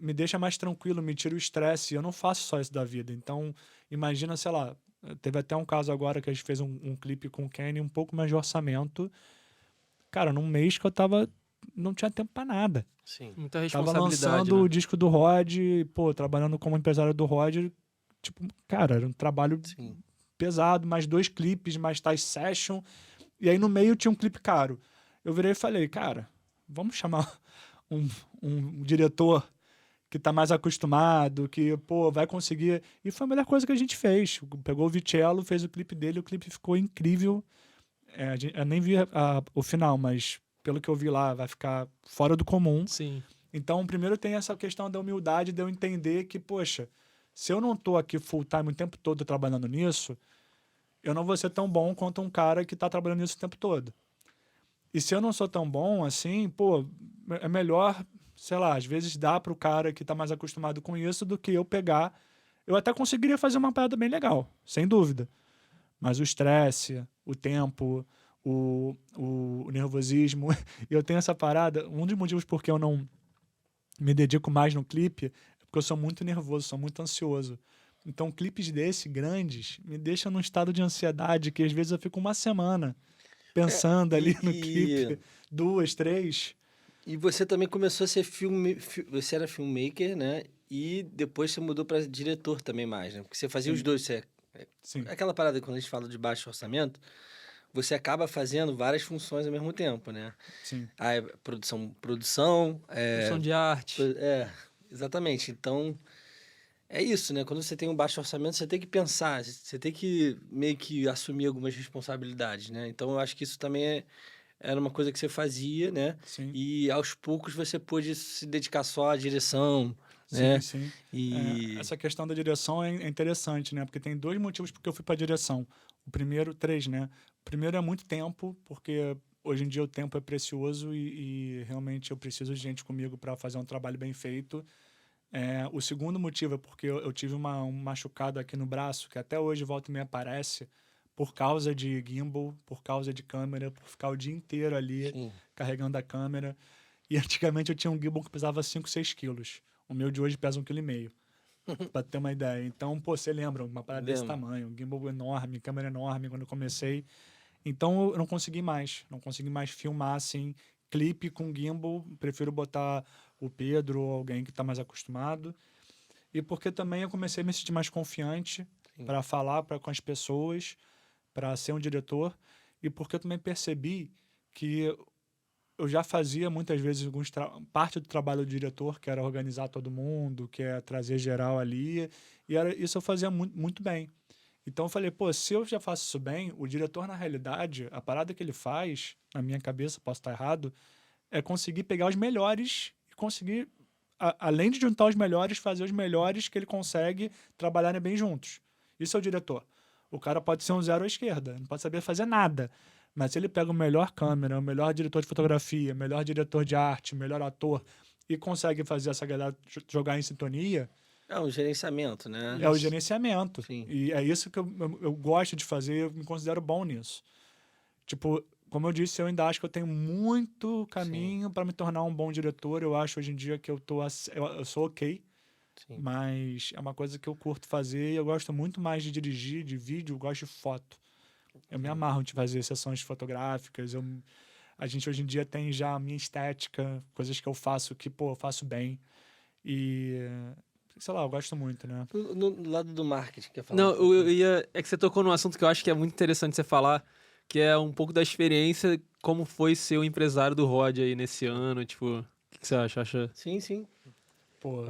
me deixa mais tranquilo, me tira o estresse. Eu não faço só isso da vida. Então, imagina, sei lá, teve até um caso agora que a gente fez um clipe com o Kenny, um pouco mais de orçamento. Cara, num mês que eu tava não tinha tempo pra nada. Sim. Muita Tava responsabilidade, lançando né? o disco do Rod, pô, trabalhando como empresário do Rod, tipo, cara, era um trabalho Sim. pesado, mais 2 clipes, mais tais session, e aí no meio tinha um clipe caro. Eu virei e falei, cara, vamos chamar um, um diretor que tá mais acostumado, que, pô, vai conseguir. E foi a melhor coisa que a gente fez. Pegou o Vicello, fez o clipe dele, o clipe ficou incrível. Eu nem vi o final, mas pelo que eu vi lá, vai ficar fora do comum. Sim. Então, primeiro tem essa questão da humildade, de eu entender que, poxa, se eu não tô aqui full time o tempo todo trabalhando nisso, eu não vou ser tão bom quanto um cara que tá trabalhando nisso o tempo todo. E se eu não sou tão bom assim, pô, é melhor, sei lá, às vezes dá pro cara que tá mais acostumado com isso do que eu pegar. Eu até conseguiria fazer uma parada bem legal, sem dúvida. Mas o estresse, o tempo, o nervosismo. E eu tenho essa parada. Um dos motivos por que eu não me dedico mais no clipe é porque eu sou muito nervoso, sou muito ansioso. Então, clipes grandes, me deixam num estado de ansiedade que às vezes eu fico uma semana pensando ali no clipe, 2, 3. E você também começou a ser você era filmmaker, né? E depois você mudou para diretor também mais, né? Porque você fazia os Sim. dois. Sim, Aquela parada quando a gente fala de baixo orçamento, você acaba fazendo várias funções ao mesmo tempo, né? sim. Aí, produção, Produção de arte. exatamente. Então, é isso, né? Quando você tem um baixo orçamento, você tem que pensar, você tem que meio que assumir algumas responsabilidades, né? Então, eu acho que isso também era uma coisa que você fazia, né? Sim. E aos poucos você pôde se dedicar só à direção, Sim, né? sim. E Essa questão da direção é interessante, né? Porque tem 2 motivos porque eu fui para direção. O primeiro, 3, né? O primeiro é muito tempo, porque hoje em dia o tempo é precioso e realmente eu preciso de gente comigo para fazer um trabalho bem feito. O segundo motivo é porque eu tive um machucado aqui no braço, que até hoje volta e me aparece, por causa de gimbal, por causa de câmera, por ficar o dia inteiro ali sim, carregando a câmera. E antigamente eu tinha um gimbal que pesava 5, 6 quilos. O meu de hoje pesa 1,5 kg, pra ter uma ideia. Então, pô, você lembra, uma parada desse lembro. tamanho, um gimbal enorme, câmera enorme quando eu comecei. Então eu não consegui mais. Não consegui mais filmar assim, clipe com gimbal. Prefiro botar o Pedro ou alguém que tá mais acostumado. E porque também eu comecei a me sentir mais confiante Sim. para falar com as pessoas, para ser um diretor. E porque eu também percebi que eu já fazia muitas vezes parte do trabalho do diretor, que era organizar todo mundo, que é trazer geral ali, e isso eu fazia muito, muito bem. Então eu falei, pô, se eu já faço isso bem, o diretor, na realidade, a parada que ele faz, na minha cabeça, posso estar errado, é conseguir pegar os melhores e conseguir, além de juntar os melhores, fazer os melhores que ele consegue trabalharem bem juntos. Isso é o diretor. O cara pode ser um zero à esquerda, não pode saber fazer nada. Mas se ele pega o melhor câmera, o melhor diretor de fotografia, o melhor diretor de arte, o melhor ator, e consegue fazer essa galera jogar em sintonia, É um gerenciamento, né? é o gerenciamento. Sim. E é isso que eu gosto de fazer, eu me considero bom nisso. Tipo, como eu disse, eu ainda acho que eu tenho muito caminho para me tornar um bom diretor. Eu acho hoje em dia que eu sou ok, Sim. mas é uma coisa que eu curto fazer e eu gosto muito mais de dirigir, de vídeo, eu gosto de foto. Eu me amarro de fazer sessões fotográficas. A gente hoje em dia tem já a minha estética, coisas que eu faço que, pô, eu faço bem. E, sei lá, eu gosto muito, né? No lado do marketing, quer falar? Não, um pouco? eu ia. É que você tocou num assunto que eu acho que é muito interessante você falar, que é um pouco da experiência, como foi ser o empresário do Rod aí nesse ano, tipo. O que você acha? Sim, sim. Pô,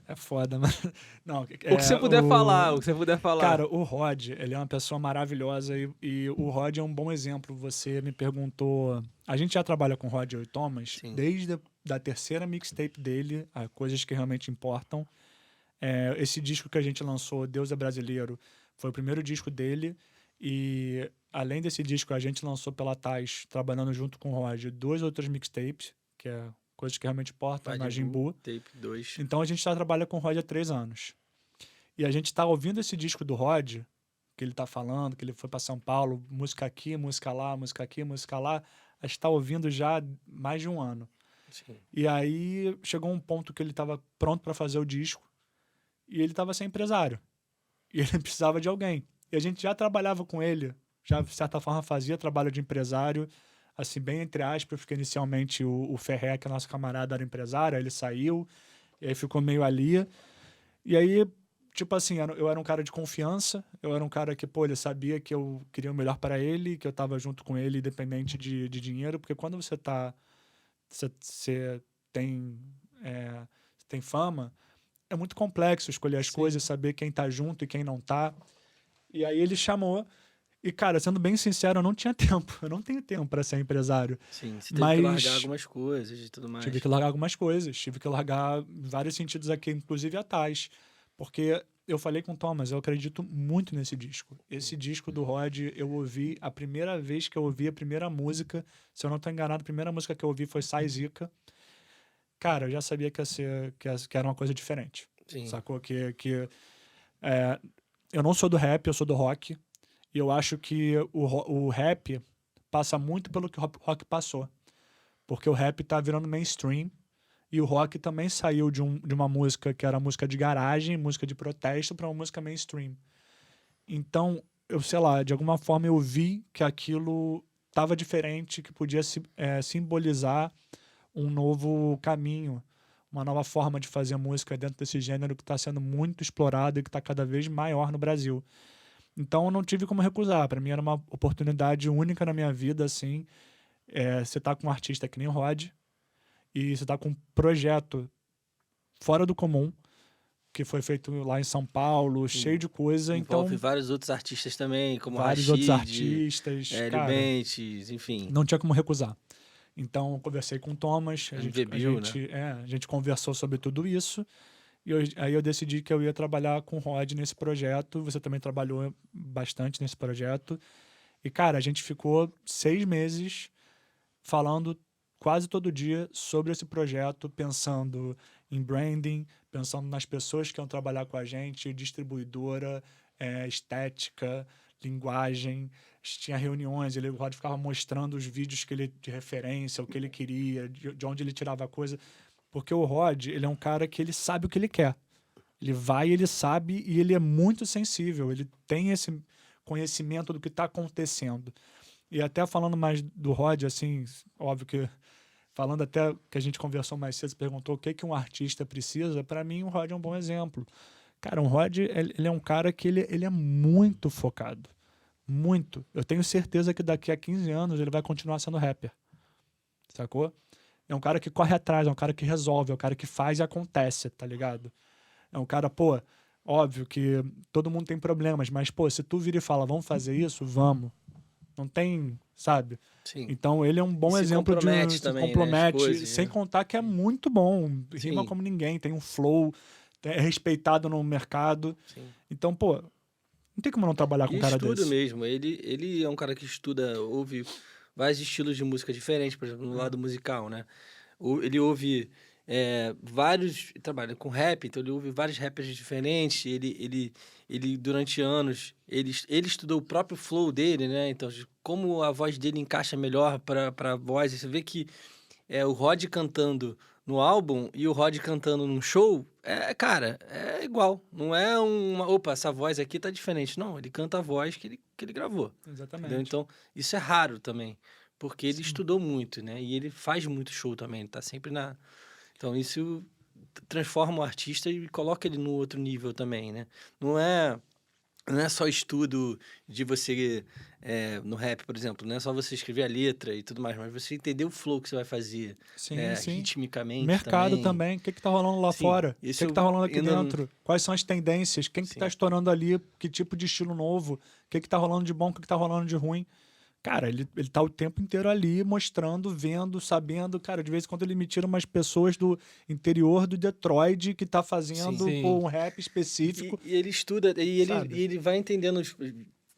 é foda, mas... Não, O que você puder falar, o que você puder falar. Cara, o Rod, ele é uma pessoa maravilhosa e o Rod é um bom exemplo. Você me perguntou... A gente já trabalha com o Rod, eu e Thomas, Sim. desde da terceira mixtape dele, a coisas que realmente importam. Esse disco que a gente lançou, Deus é Brasileiro, foi o primeiro disco dele. E além desse disco, a gente lançou pela Tais, trabalhando junto com o Rod, 2 outras mixtapes, que é coisas que realmente importam, Majin Buu. Tape 2. Então a gente já trabalha com o Rod há 3 anos. E a gente tá ouvindo esse disco do Rod, que ele tá falando, que ele foi para São Paulo, música aqui, música lá, música aqui, música lá. A gente tá ouvindo já há mais de um ano. Sim. E aí chegou um ponto que ele tava pronto para fazer o disco e ele tava sem empresário. E ele precisava de alguém. E a gente já trabalhava com ele, já de certa forma fazia trabalho de empresário. assim, bem entre aspas, porque inicialmente o Ferré, que é nosso camarada, era empresário, aí ele saiu, e aí ficou meio ali. E aí, tipo assim, eu era um cara de confiança, eu era um cara que, pô, ele sabia que eu queria o melhor para ele, que eu tava junto com ele, independente de dinheiro, porque quando você tem, é, tem fama, é muito complexo escolher as coisas, saber quem tá junto e quem não tá. E aí ele chamou, e cara, sendo bem sincero, eu não tinha tempo, eu não tenho tempo para ser empresário. Sim, você teve que largar Mas algumas coisas e tudo mais. tive que largar algumas coisas, tive que largar em vários sentidos aqui, inclusive a Tais, porque eu falei com o Thomas, eu acredito muito nesse disco. Esse disco do Rod, eu ouvi, a primeira vez que eu ouvi a primeira música, se eu não tô enganado, a primeira música que eu ouvi foi Sai Zica. Cara, eu já sabia que era uma coisa diferente, Sim. sacou? Eu não sou do rap, eu sou do rock, e eu acho que o rap passa muito pelo que o rock passou. Porque o rap tá virando mainstream e o rock também saiu de uma música que era música de garagem, música de protesto, para uma música mainstream. Então, eu sei lá, de alguma forma eu vi que aquilo tava diferente, que podia simbolizar um novo caminho, uma nova forma de fazer música dentro desse gênero que está sendo muito explorado e que está cada vez maior no Brasil. Então, eu não tive como recusar. Para mim era uma oportunidade única na minha vida, assim. Você tá com um artista que nem o Rod e você tá com um projeto fora do comum que foi feito lá em São Paulo, cheio de coisa. Envolve Então, vários outros artistas também, como vários Rashid, outros artistas, Hélio cara, Bentes, enfim. não tinha como recusar. Então, eu conversei com o Thomas, MV Bill, né? a gente conversou sobre tudo isso. E aí eu decidi que eu ia trabalhar com o Rod nesse projeto. Você também trabalhou bastante nesse projeto. E, cara, a gente ficou 6 meses falando quase todo dia sobre esse projeto, pensando em branding, pensando nas pessoas que iam trabalhar com a gente, distribuidora, estética, linguagem. Tinha reuniões, o Rod ficava mostrando os vídeos de referência, o que ele queria, de onde ele tirava a coisa. Porque o Rod, ele é um cara que ele sabe o que ele quer. Ele vai, ele sabe e ele é muito sensível. Ele tem esse conhecimento do que está acontecendo. E até falando mais do Rod, assim, óbvio que falando até que a gente conversou mais cedo, você perguntou o que um artista precisa, para mim o Rod é um bom exemplo. Cara, o Rod, ele é um cara que ele é muito focado. Muito. Eu tenho certeza que daqui a 15 anos ele vai continuar sendo rapper. Sacou? É um cara que corre atrás, é um cara que resolve, é um cara que faz e acontece, tá ligado? É um cara, pô, óbvio que todo mundo tem problemas, mas, pô, se tu vira e fala, vamos fazer isso, vamos. Não tem, sabe? Sim. Então ele é um bom exemplo de compromete também, se compromete, né, as coisas, sem né? contar que é muito bom, rima Sim. como ninguém, tem um flow, é respeitado no mercado. Sim. Então, pô, não tem como não trabalhar com um E cara estuda desse. mesmo. Ele é um cara que estuda, ouve vários estilos de música diferentes, por exemplo, no lado musical, né? Ele ouve vários... Trabalha com rap, então ele ouve vários rappers diferentes. Ele durante anos, ele estudou o próprio flow dele, né? Então, como a voz dele encaixa melhor para a voz. Você vê que o Rod cantando no álbum e o Rod cantando num show, cara, é igual. Não é opa, essa voz aqui tá diferente. Não, ele canta a voz que ele gravou. Exatamente. Entendeu? Então, isso é raro também. Porque ele estudou muito, né? E ele faz muito show também. Ele tá sempre na... Então, isso transforma o artista e coloca ele no outro nível também, né? Não é só estudo de você, no rap, por exemplo, não é só você escrever a letra e tudo mais, mas você entender o flow que você vai fazer, Sim, sim. ritmicamente Mercado também. O que tá rolando lá Sim, fora? O isso que tá rolando aqui ainda não- dentro? Quais são as tendências? Quem que tá Sim. estourando ali? Que tipo de estilo novo? O que tá rolando de bom? O que tá rolando de ruim? Cara, ele tá o tempo inteiro ali mostrando, vendo, sabendo. Cara, de vez em quando ele me tira umas pessoas do interior do Detroit que tá fazendo Sim. pô, um rap específico. E ele estuda, Sabe? e ele vai entendendo,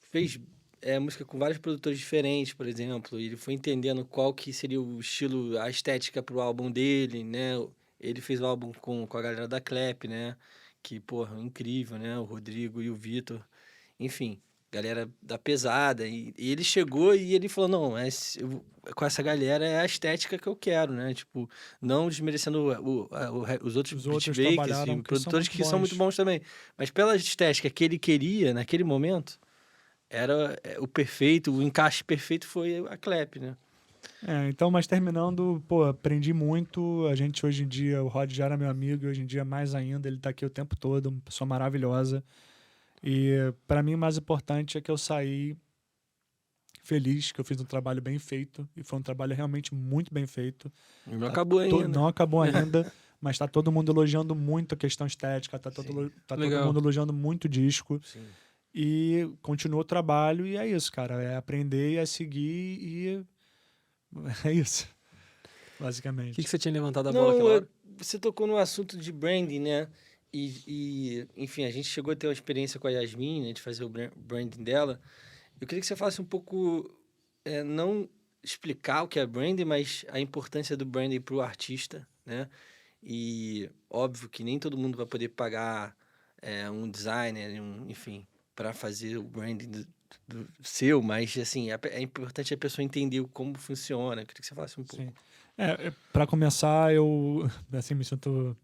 fez música com vários produtores diferentes, por exemplo, e ele foi entendendo qual que seria o estilo, a estética pro álbum dele, né? Ele fez o álbum com a galera da Clap, né? Que, porra, incrível, né? O Rodrigo e o Vitor, enfim, galera da pesada, e ele chegou e ele falou, não, com essa galera é a estética que eu quero, né? Tipo, não desmerecendo os outros outros beatmakers trabalharam, e que são produtores muito que são muito bons. bons também. Mas pela estética que ele queria naquele momento, era o perfeito, o encaixe perfeito foi a Clap, né? Então, mas terminando, pô, aprendi muito. A gente hoje em dia, o Rod já era meu amigo, e hoje em dia mais ainda, ele tá aqui o tempo todo, uma pessoa maravilhosa. E para mim o mais importante é que eu saí feliz, que eu fiz um trabalho bem feito, e foi um trabalho realmente muito bem feito. Não acabou ainda. Não acabou ainda, mas tá todo mundo elogiando muito a questão estética, tá todo Legal. mundo elogiando muito o disco. Sim. E continua o trabalho, e é isso, cara. É aprender, é seguir e é isso, O basicamente. que você tinha levantado a bola Não, aquela hora? você tocou no assunto de branding, né? Enfim, a gente chegou a ter uma experiência com a Yasmin, né, de fazer o branding dela. Eu queria que você falasse um pouco, não explicar o que é branding, mas a importância do branding para o artista, né? E óbvio que nem todo mundo vai poder pagar um designer, enfim, para fazer o branding do seu, mas assim, é importante a pessoa entender como funciona. Eu queria que você falasse um pouco. Sim. Para começar, eu assim, me sinto.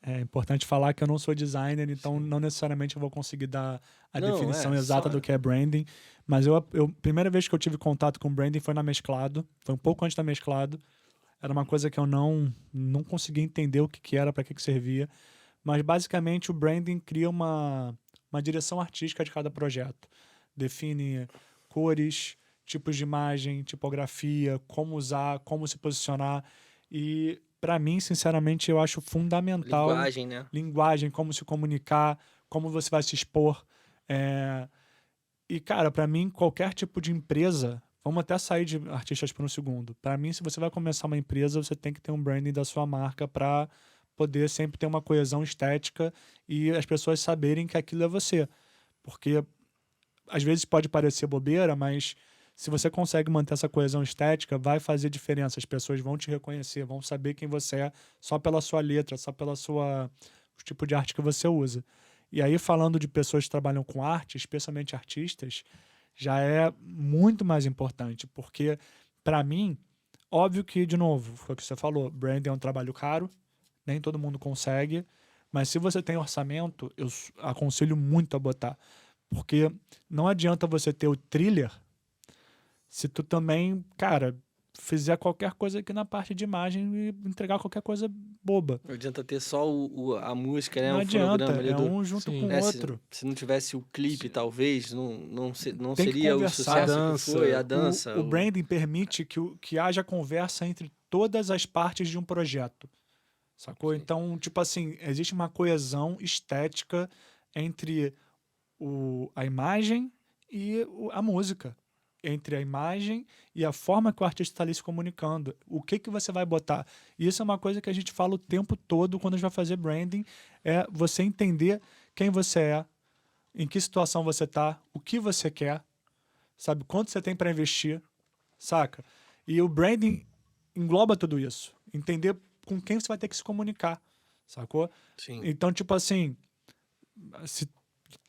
É importante falar que eu não sou designer, então não necessariamente eu vou conseguir dar a Não, definição exata só- do que é branding. Mas primeira vez que eu tive contato com branding foi na Mesclado. Foi um pouco antes da Mesclado. Era uma coisa que eu não conseguia entender o que era, para que servia. Mas basicamente o branding cria uma direção artística de cada projeto. Define cores, tipos de imagem, tipografia, como usar, como se posicionar. E para mim, sinceramente, eu acho fundamental Linguagem, né? linguagem, como se comunicar, como você vai se expor. E, cara, para mim, qualquer tipo de empresa, vamos até sair de artistas por um segundo. Para mim, se você vai começar uma empresa, você tem que ter um branding da sua marca para poder sempre ter uma coesão estética e as pessoas saberem que aquilo é você. Porque às vezes pode parecer bobeira, mas se você consegue manter essa coesão estética, vai fazer diferença. As pessoas vão te reconhecer, vão saber quem você é só pela sua letra, só pela o tipo de arte que você usa. E aí, falando de pessoas que trabalham com arte, especialmente artistas, já é muito mais importante, porque, para mim, óbvio que, de novo, foi o que você falou, branding é um trabalho caro, nem todo mundo consegue, mas se você tem orçamento, eu aconselho muito a botar. Porque não adianta você ter o thriller se tu também, cara, fizer qualquer coisa aqui na parte de imagem e entregar qualquer coisa boba. Não adianta ter só a música, né? Não O adianta, fonograma ali é do... um junto Sim. com o outro. Se não tivesse o clipe, talvez, não Tem que seria o conversar. sucesso Dança. que foi, a dança. O branding permite que haja conversa entre todas as partes de um projeto. Sacou? Sim. Então, tipo assim, existe uma coesão estética entre a imagem e a música. Entre a imagem e a forma que o artista está ali se comunicando. O que você vai botar? E isso é uma coisa que a gente fala o tempo todo quando a gente vai fazer branding, é você entender quem você é, em que situação você está, o que você quer, sabe? Quanto você tem para investir, saca? E o branding engloba tudo isso. Entender com quem você vai ter que se comunicar, sacou? Sim. Então, tipo assim,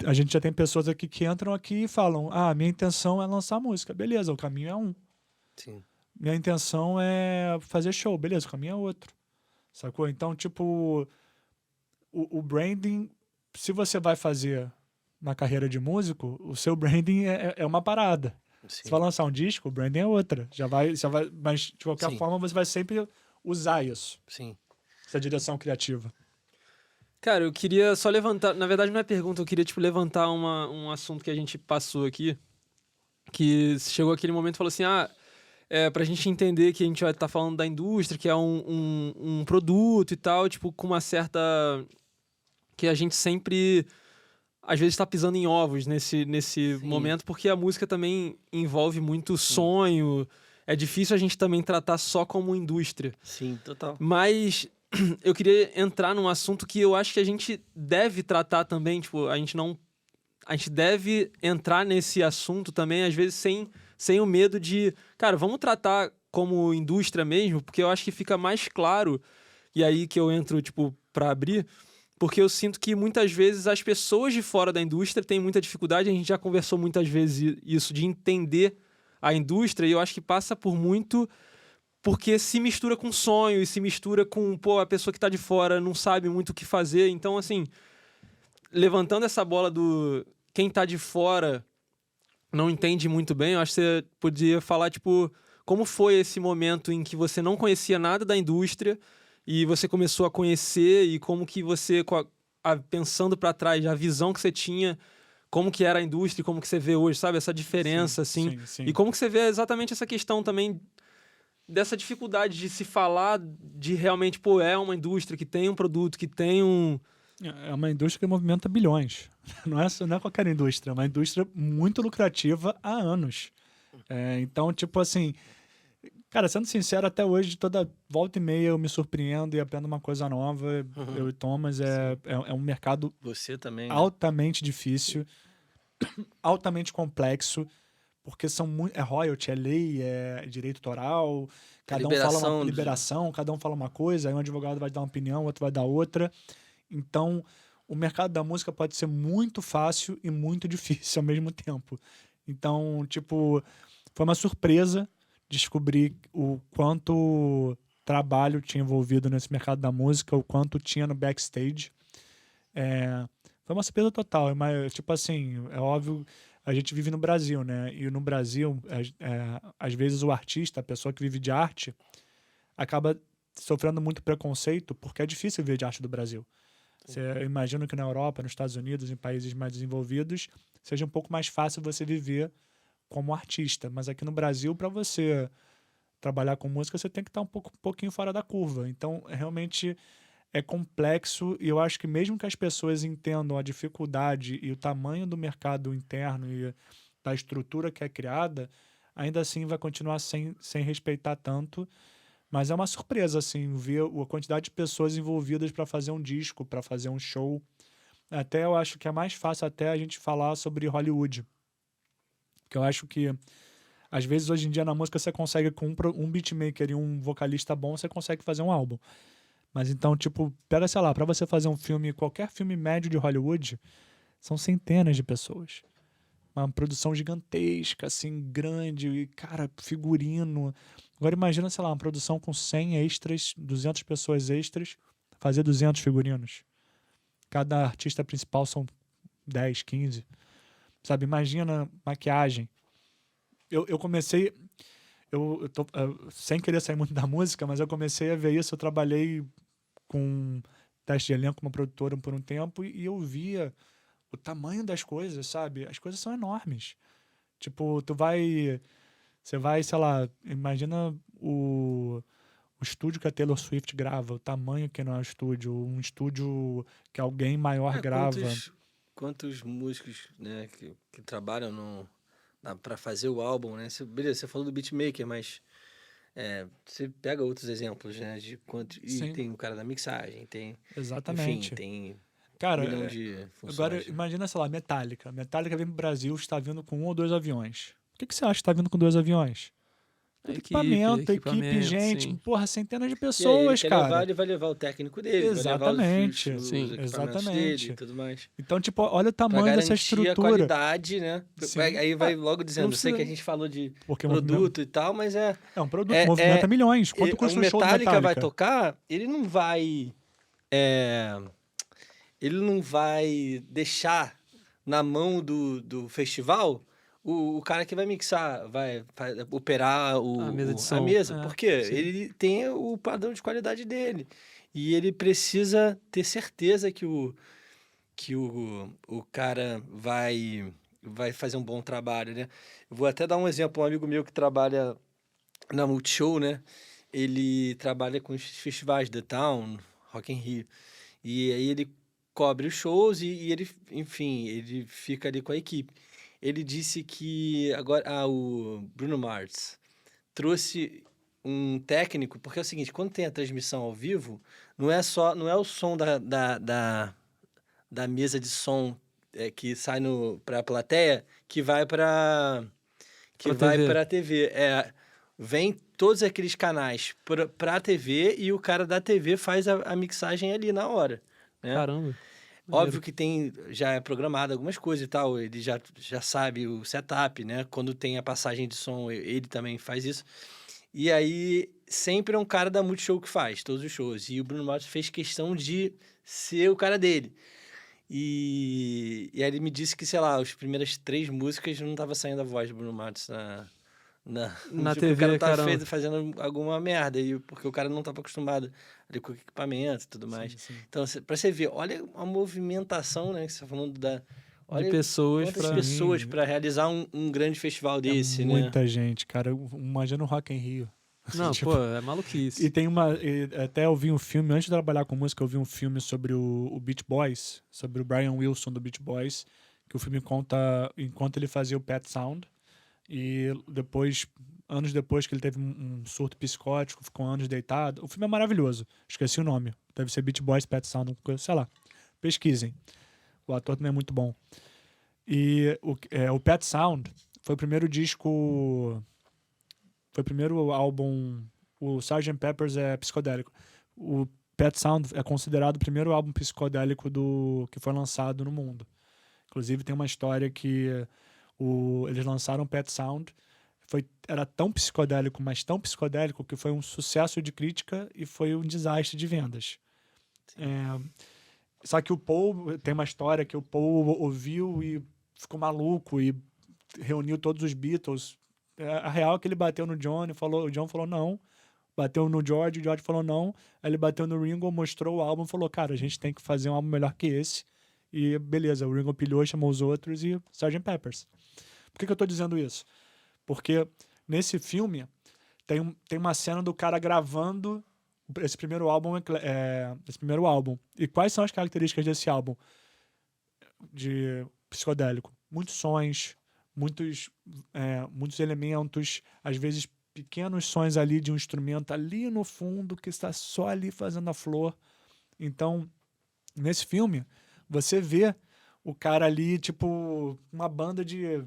a gente já tem pessoas aqui que entram aqui e falam: ah, minha intenção é lançar música. Beleza, o caminho é um. Sim. Minha intenção é fazer show. Beleza, o caminho é outro. Sacou? Então, tipo, o branding, se você vai fazer na carreira de músico, o seu branding é uma parada. Sim. Você vai lançar um disco, o branding é outra. Já vai, mas de qualquer Sim. forma você vai sempre usar isso, Sim. essa direção criativa. Cara, eu queria só levantar. Na verdade, não é pergunta, eu queria, tipo, levantar um assunto que a gente passou aqui. Que chegou aquele momento e falou assim: pra gente entender que a gente vai estar falando da indústria, que é um produto e tal, tipo, com uma certa. Que a gente sempre. Às vezes está pisando em ovos nesse Sim. momento, porque a música também envolve muito sonho. É difícil a gente também tratar só como indústria. Sim, total. Mas eu queria entrar num assunto que eu acho que a gente deve tratar também, tipo, a gente deve entrar nesse assunto também, às vezes sem o medo de, cara, vamos tratar como indústria mesmo, porque eu acho que fica mais claro, e aí que eu entro, tipo, para abrir, porque eu sinto que muitas vezes as pessoas de fora da indústria têm muita dificuldade, a gente já conversou muitas vezes isso, de entender a indústria, e eu acho que passa por muito porque se mistura com sonho e se mistura com, a pessoa que tá de fora não sabe muito o que fazer. Então, assim, levantando essa bola do quem tá de fora não entende muito bem, eu acho que você podia falar, tipo, como foi esse momento em que você não conhecia nada da indústria e você começou a conhecer e como que você, pensando para trás, a visão que você tinha, como que era a indústria e como que você vê hoje, sabe? Essa diferença, assim. Sim. E como que você vê exatamente essa questão também dessa dificuldade de se falar de realmente, pô, é uma indústria que tem um produto, que tem um... É uma indústria que movimenta bilhões. Não é qualquer indústria, é uma indústria muito lucrativa há anos. Então, tipo assim, cara, sendo sincero, até hoje, toda volta e meia eu me surpreendo e aprendo uma coisa nova. Eu e Thomas, é um mercado Você também, né? altamente difícil, altamente complexo, porque é royalty, é lei, é direito autoral, cada um fala uma liberação, cada um fala uma coisa, aí um advogado vai dar uma opinião, outro vai dar outra. Então, o mercado da música pode ser muito fácil e muito difícil ao mesmo tempo. Então, tipo, foi uma surpresa descobrir o quanto trabalho tinha envolvido nesse mercado da música, o quanto tinha no backstage. Foi uma surpresa total, mas, tipo assim, é óbvio, a gente vive no Brasil, né? E no Brasil, às vezes o artista, a pessoa que vive de arte, acaba sofrendo muito preconceito porque é difícil viver de arte do Brasil. Eu imagino que na Europa, nos Estados Unidos, em países mais desenvolvidos, seja um pouco mais fácil você viver como artista. Mas aqui no Brasil, para você trabalhar com música, você tem que estar um pouquinho fora da curva. Então, realmente é complexo e eu acho que mesmo que as pessoas entendam a dificuldade e o tamanho do mercado interno e da estrutura que é criada, ainda assim vai continuar sem respeitar tanto. Mas é uma surpresa, assim, ver a quantidade de pessoas envolvidas para fazer um disco, para fazer um show. Até eu acho que é mais fácil até a gente falar sobre Hollywood. Porque eu acho que, às vezes, hoje em dia, na música, você consegue, com um beatmaker e um vocalista bom, você consegue fazer um álbum. Mas então, tipo, pega, sei lá, para você fazer um filme, qualquer filme médio de Hollywood, são centenas de pessoas. Uma produção gigantesca, assim, grande, e, cara, figurino. Agora imagina, sei lá, uma produção com 100 extras, 200 pessoas extras, fazer 200 figurinos. Cada artista principal são 10, 15. Sabe, imagina maquiagem. Eu comecei, sem querer sair muito da música, mas eu comecei a ver isso. Eu trabalhei com teste de elenco com uma produtora por um tempo e eu via o tamanho das coisas, sabe? As coisas são enormes. Tipo, você vai, sei lá, imagina o estúdio que a Taylor Swift grava, o tamanho que não é o estúdio, um estúdio que alguém maior grava. Quantos músicos, né, que trabalham para fazer o álbum, né? Beleza, você falou do beatmaker, mas você pega outros exemplos, né? De quanto, e tem o cara da mixagem, tem... Exatamente. Enfim, tem... Cara, milhão de funções. Agora, imagina, sei lá, Metallica. Metallica vem pro Brasil, está vindo com 1 ou 2 aviões. Por que você acha que está vindo com 2 aviões? Equipamento, gente, sim. Porra, centenas de E aí, pessoas, cara. ele vai levar o técnico dele, Exatamente. vai levar os equipamentos Exatamente. dele e tudo mais. Então, tipo, olha o tamanho dessa estrutura. A qualidade, né? Sim. Aí vai logo dizendo, não sei que a precisa- gente falou de Porque produto e tal, mas é um produto, movimenta milhões. Quanto custa um show do Metallica Metallica? vai tocar, ele não vai... ele não vai deixar na mão do festival o cara que vai mixar, vai operar A mesa de som. a mesa. É, Por quê? sim. Ele tem o padrão de qualidade dele. E ele precisa ter certeza que o cara vai fazer um bom trabalho, né? Eu vou até dar um exemplo. Um amigo meu que trabalha na Multishow, né? Ele trabalha com os festivais The Town, Rock in Rio. E aí ele cobre os shows e ele, enfim, ele fica ali com a equipe. Ele disse que agora o Bruno Mars trouxe um técnico, porque é o seguinte, quando tem a transmissão ao vivo, não é o som da mesa de som que sai para a plateia que vai para a TV. Vem todos aqueles canais para a TV e o cara da TV faz a mixagem ali na hora, né? Caramba. Óbvio que já é programado algumas coisas e tal, ele já sabe o setup, né? Quando tem a passagem de som, ele também faz isso. E aí, sempre é um cara da Multishow que faz todos os shows. E o Bruno Mars fez questão de ser o cara dele. E aí ele me disse que, sei lá, as primeiras 3 músicas não estava saindo a voz do Bruno Mars Na Tipo, TV, o cara tá caramba. fazendo alguma merda, porque o cara não tava acostumado ali com o equipamento e tudo mais. Sim. Então, pra você ver, olha a movimentação, né, que você tá falando De Olha pessoas quantas pra... pessoas Sim. para realizar um grande festival É desse, né? muita gente, cara. Imagina o Rock in Rio. Não, Tipo, pô, é e maluquice. tem até eu vi um filme, antes de trabalhar com música, eu vi um filme sobre o Beach Boys, sobre o Brian Wilson do Beach Boys, que o filme conta enquanto ele fazia o Pet Sound, e depois, anos depois que ele teve um surto psicótico, ficou anos deitado. O filme é maravilhoso, esqueci o nome, deve ser Beach Boys Pet Sound, sei lá, pesquisem. O ator também é muito bom. E o Pet Sound foi o primeiro disco, foi o primeiro álbum. O Sgt. Pepper's é psicodélico. O Pet Sound é considerado o primeiro álbum psicodélico que foi lançado no mundo. Inclusive tem uma história que eles lançaram o Pet Sound, era tão psicodélico, mas tão psicodélico, que foi um sucesso de crítica e foi um desastre de vendas. Só que o Paul, tem uma história que o Paul ouviu e ficou maluco e reuniu todos os Beatles. A real é que ele bateu no John e o John falou não. Bateu no George, o George falou não. Aí ele bateu no Ringo, mostrou o álbum e falou, cara, a gente tem que fazer um álbum melhor que esse. E beleza, o Ringo pilhou, chamou os outros e Sgt. Peppers. Por que eu tô dizendo isso? Porque nesse filme tem uma cena do cara gravando esse primeiro álbum. E quais são as características desse álbum de psicodélico? Muitos sons, muitos elementos, às vezes pequenos sons ali de um instrumento ali no fundo que está só ali fazendo a flor. Então, nesse filme, você vê o cara ali, tipo, uma banda de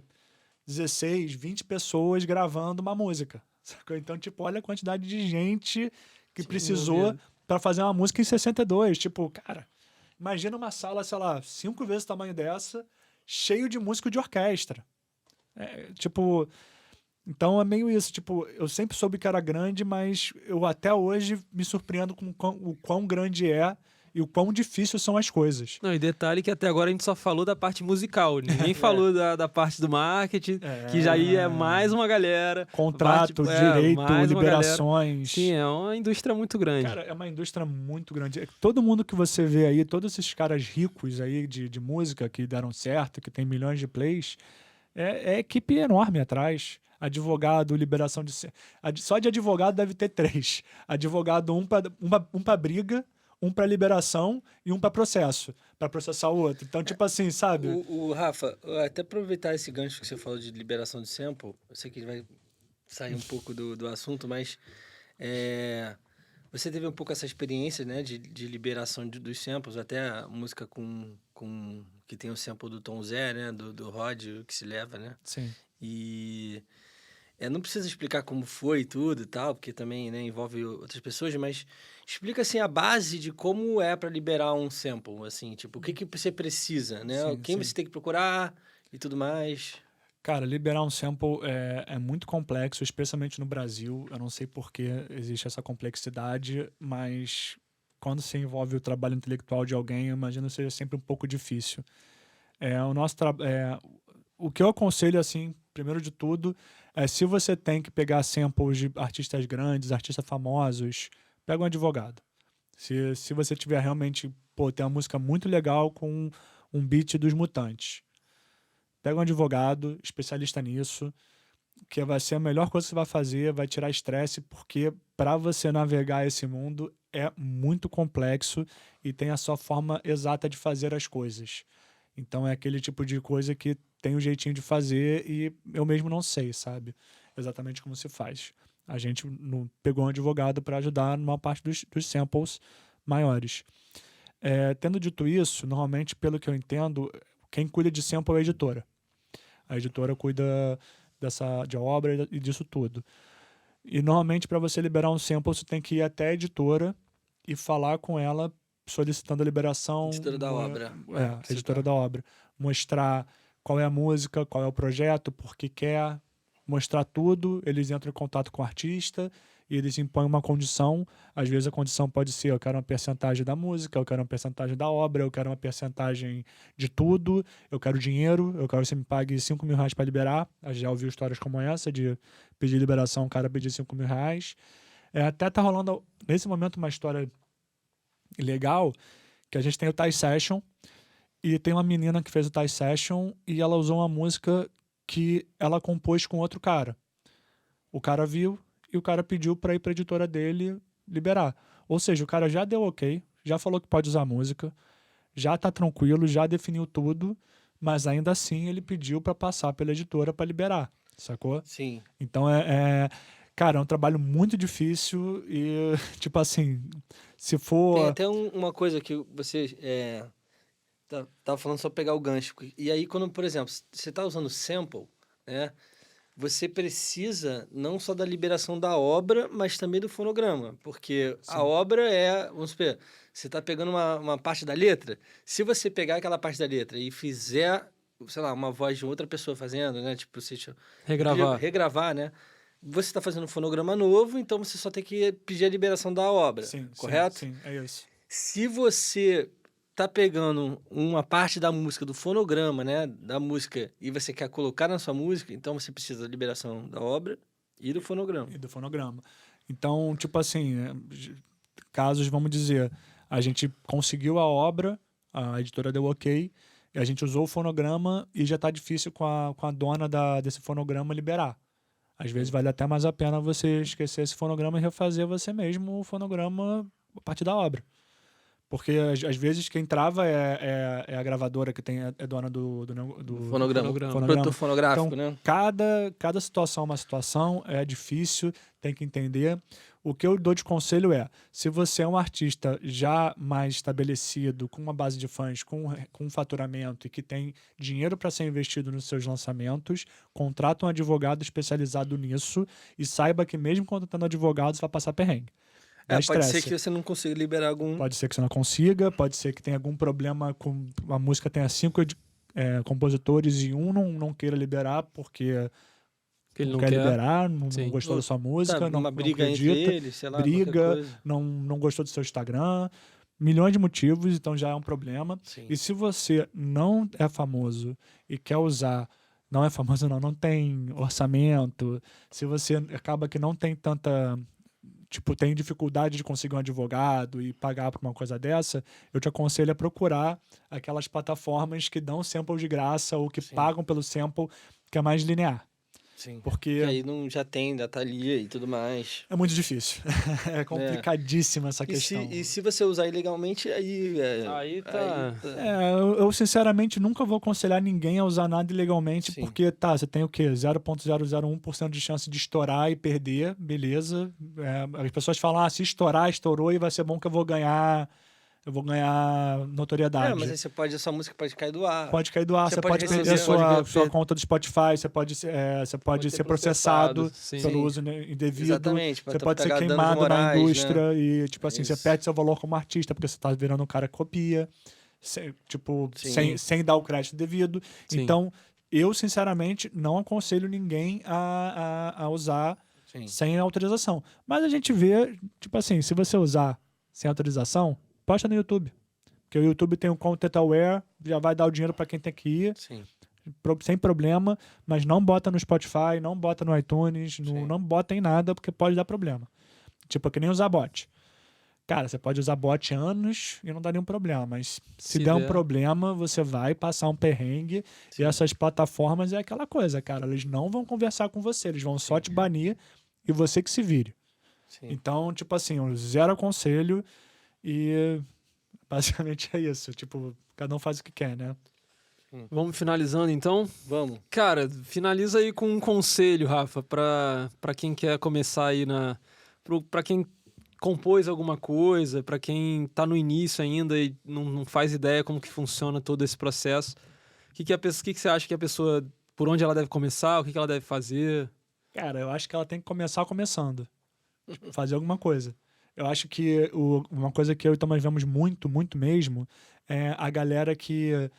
16, 20 pessoas gravando uma música. Sacou? Então, tipo, olha a quantidade de gente que Sim, precisou envolvido. para fazer uma música em 62. Tipo, cara, imagina uma sala, sei lá, 5 vezes o tamanho dessa, cheio de músico de orquestra. Tipo, então é meio isso. Tipo, eu sempre soube que era grande, mas eu até hoje me surpreendo com o quão grande é e o quão difícil são as coisas. Não, e detalhe que até agora a gente só falou da parte musical. Ninguém falou da parte do marketing, que já é mais uma galera. Contrato, mais direito, uma galera. liberações. Sim, é uma indústria muito grande. Cara, é uma indústria muito grande. Todo mundo que você vê aí, todos esses caras ricos aí de música que deram certo, que tem milhões de plays, é equipe enorme atrás. Advogado, liberação de... Só de advogado deve ter 3. Advogado, um pra briga, um pra liberação e um pra processo. Pra processar o outro. Então, tipo assim, sabe? O Rafa, até aproveitar esse gancho que você falou de liberação de sample, eu sei que ele vai sair um pouco do assunto, mas você teve um pouco essa experiência, né, de liberação dos samples, até a música que tem o sample do Tom Zé, né, do Rod, que se leva, né? Sim. E não precisa explicar como foi e tudo e tal, porque também, né, envolve outras pessoas, mas explica, assim, a base de como é para liberar um sample, assim, tipo, o que você precisa, né? Sim, Quem sim. você tem que procurar e tudo mais. Cara, liberar um sample é muito complexo, especialmente no Brasil. Eu não sei por que existe essa complexidade, mas quando se envolve o trabalho intelectual de alguém, eu imagino que seja sempre um pouco difícil. O que eu aconselho, assim, primeiro de tudo, se você tem que pegar samples de artistas grandes, artistas famosos, pega um advogado. Se você tiver realmente, tem uma música muito legal com um beat dos Mutantes, pega um advogado, especialista nisso, que vai ser a melhor coisa que você vai fazer, vai tirar estresse, porque para você navegar esse mundo é muito complexo e tem a sua forma exata de fazer as coisas. Então é aquele tipo de coisa que tem um jeitinho de fazer e eu mesmo não sei, sabe? Exatamente como se faz. A gente pegou um advogado para ajudar numa parte dos samples maiores. Tendo dito isso, normalmente, pelo que eu entendo, quem cuida de sample é a editora. A editora cuida de obra e disso tudo. E normalmente, para você liberar um sample, você tem que ir até a editora e falar com ela solicitando a liberação. Editora da obra. Editora da obra. Mostrar qual é a música, qual é o projeto, por que quer, mostrar tudo, eles entram em contato com o artista e eles impõem uma condição. Às vezes a condição pode ser: eu quero uma percentagem da música, eu quero uma percentagem da obra, eu quero uma percentagem de tudo, eu quero dinheiro, eu quero que você me pague R$5.000 para liberar. Eu já ouvi histórias como essa de pedir liberação, o cara pedir R$5.000. Até tá rolando nesse momento uma história legal, que a gente tem o Thai Session, e tem uma menina que fez o Thai Session e ela usou uma música que ela compôs com outro cara. O cara viu e o cara pediu para ir para a editora dele liberar. Ou seja, o cara já deu ok, já falou que pode usar a música, já tá tranquilo, já definiu tudo, mas ainda assim ele pediu para passar pela editora para liberar, sacou? Sim. Então cara, é um trabalho muito difícil e, tipo assim, se Tem for... até uma coisa que você tava falando, só pegar o gancho. E aí, quando, por exemplo, você tá usando sample, né? Você precisa não só da liberação da obra, mas também do fonograma. Porque Sim. a obra vamos supor, você tá pegando uma parte da letra. Se você pegar aquela parte da letra e fizer, sei lá, uma voz de outra pessoa fazendo, né? Tipo, você regravar, né? Você está fazendo um fonograma novo, então você só tem que pedir a liberação da obra, Sim, correto? Sim, é isso. Se você tá pegando uma parte da música, do fonograma, né, da música, e você quer colocar na sua música, então você precisa da liberação da obra e do fonograma. E do fonograma. Então, tipo assim, casos, vamos dizer, a gente conseguiu a obra, a editora deu ok, e a gente usou o fonograma e já tá difícil com a dona desse fonograma liberar. Às vezes vale até mais a pena você esquecer esse fonograma e refazer você mesmo o fonograma a partir da obra. Porque às vezes quem trava é a gravadora que é dona do Fonograma. Produtor fonográfico, então, né? cada situação é uma situação, é difícil, tem que entender. O que eu dou de conselho é: se você é um artista já mais estabelecido, com uma base de fãs, com um faturamento e que tem dinheiro para ser investido nos seus lançamentos, contrata um advogado especializado nisso e saiba que mesmo contratando advogado, você vai passar perrengue. Pode ser que você não consiga liberar algum... Pode ser que você não consiga, pode ser que tenha algum problema com a música, tenha 5 compositores e um não queira liberar porque Ele não quer liberar, não Sim. gostou da sua música, não uma briga acredita, entre eles, sei lá, briga, qualquer coisa. não gostou do seu Instagram, milhões de motivos, então já é um problema. Sim. E se você não é famoso e quer usar, não é famoso não tem orçamento, se você acaba que não tem tanta... Tipo, tem dificuldade de conseguir um advogado e pagar por uma coisa dessa, eu te aconselho a procurar aquelas plataformas que dão sample de graça ou que Sim. pagam pelo sample, que é mais linear. Sim. Porque E aí não já tem datalia e tudo mais. é muito difícil. É complicadíssima essa questão. E se você usar ilegalmente, aí... Aí tá... Eu sinceramente nunca vou aconselhar ninguém a usar nada ilegalmente, Sim. porque você tem o quê? 0,001% de chance de estourar e perder, beleza. As pessoas falam: se estourar, estourou e vai ser bom que eu vou ganhar notoriedade. mas aí você pode, essa música pode cair do ar. Pode cair do ar, Você você pode pode perder receber- sua conta do Spotify, você pode ser processado sim. pelo uso indevido. Exatamente. Você pode ser queimado na indústria e, tipo assim, você Isso. perde seu valor como artista, porque você tá virando um cara que copia, Sim. sem dar o crédito devido. Sim. Então, eu, sinceramente, não aconselho ninguém a usar Sim. sem autorização. Mas a gente vê, tipo assim, se você usar sem autorização, posta no YouTube. Porque o YouTube tem um content aware, já vai dar o dinheiro para quem tem que ir, Sim. sem problema, mas não bota no Spotify, não bota no iTunes, Sim. não bota em nada, porque pode dar problema. Tipo, é que nem usar bot. Cara, você pode usar bot anos e não dá nenhum problema, mas se der um problema, você vai passar um perrengue. Sim. E essas plataformas é aquela coisa, cara, eles não vão conversar com você, eles vão só te banir e você que se vire. Sim. Então, tipo assim, eu zero aconselho e basicamente é isso. Tipo, cada um faz o que quer, né? Vamos finalizando, então? Vamos. Cara, finaliza aí com um conselho, Rafa, pra quem quer começar aí pra quem compôs alguma coisa, pra quem tá no início ainda e não faz ideia como que funciona todo esse processo. O que você acha que a pessoa... Por onde ela deve começar? O que ela deve fazer? Cara, eu acho que ela tem que começar começando. Tipo, fazer alguma coisa. Eu acho que uma coisa que eu e o Thomas vemos muito, muito mesmo, é a galera que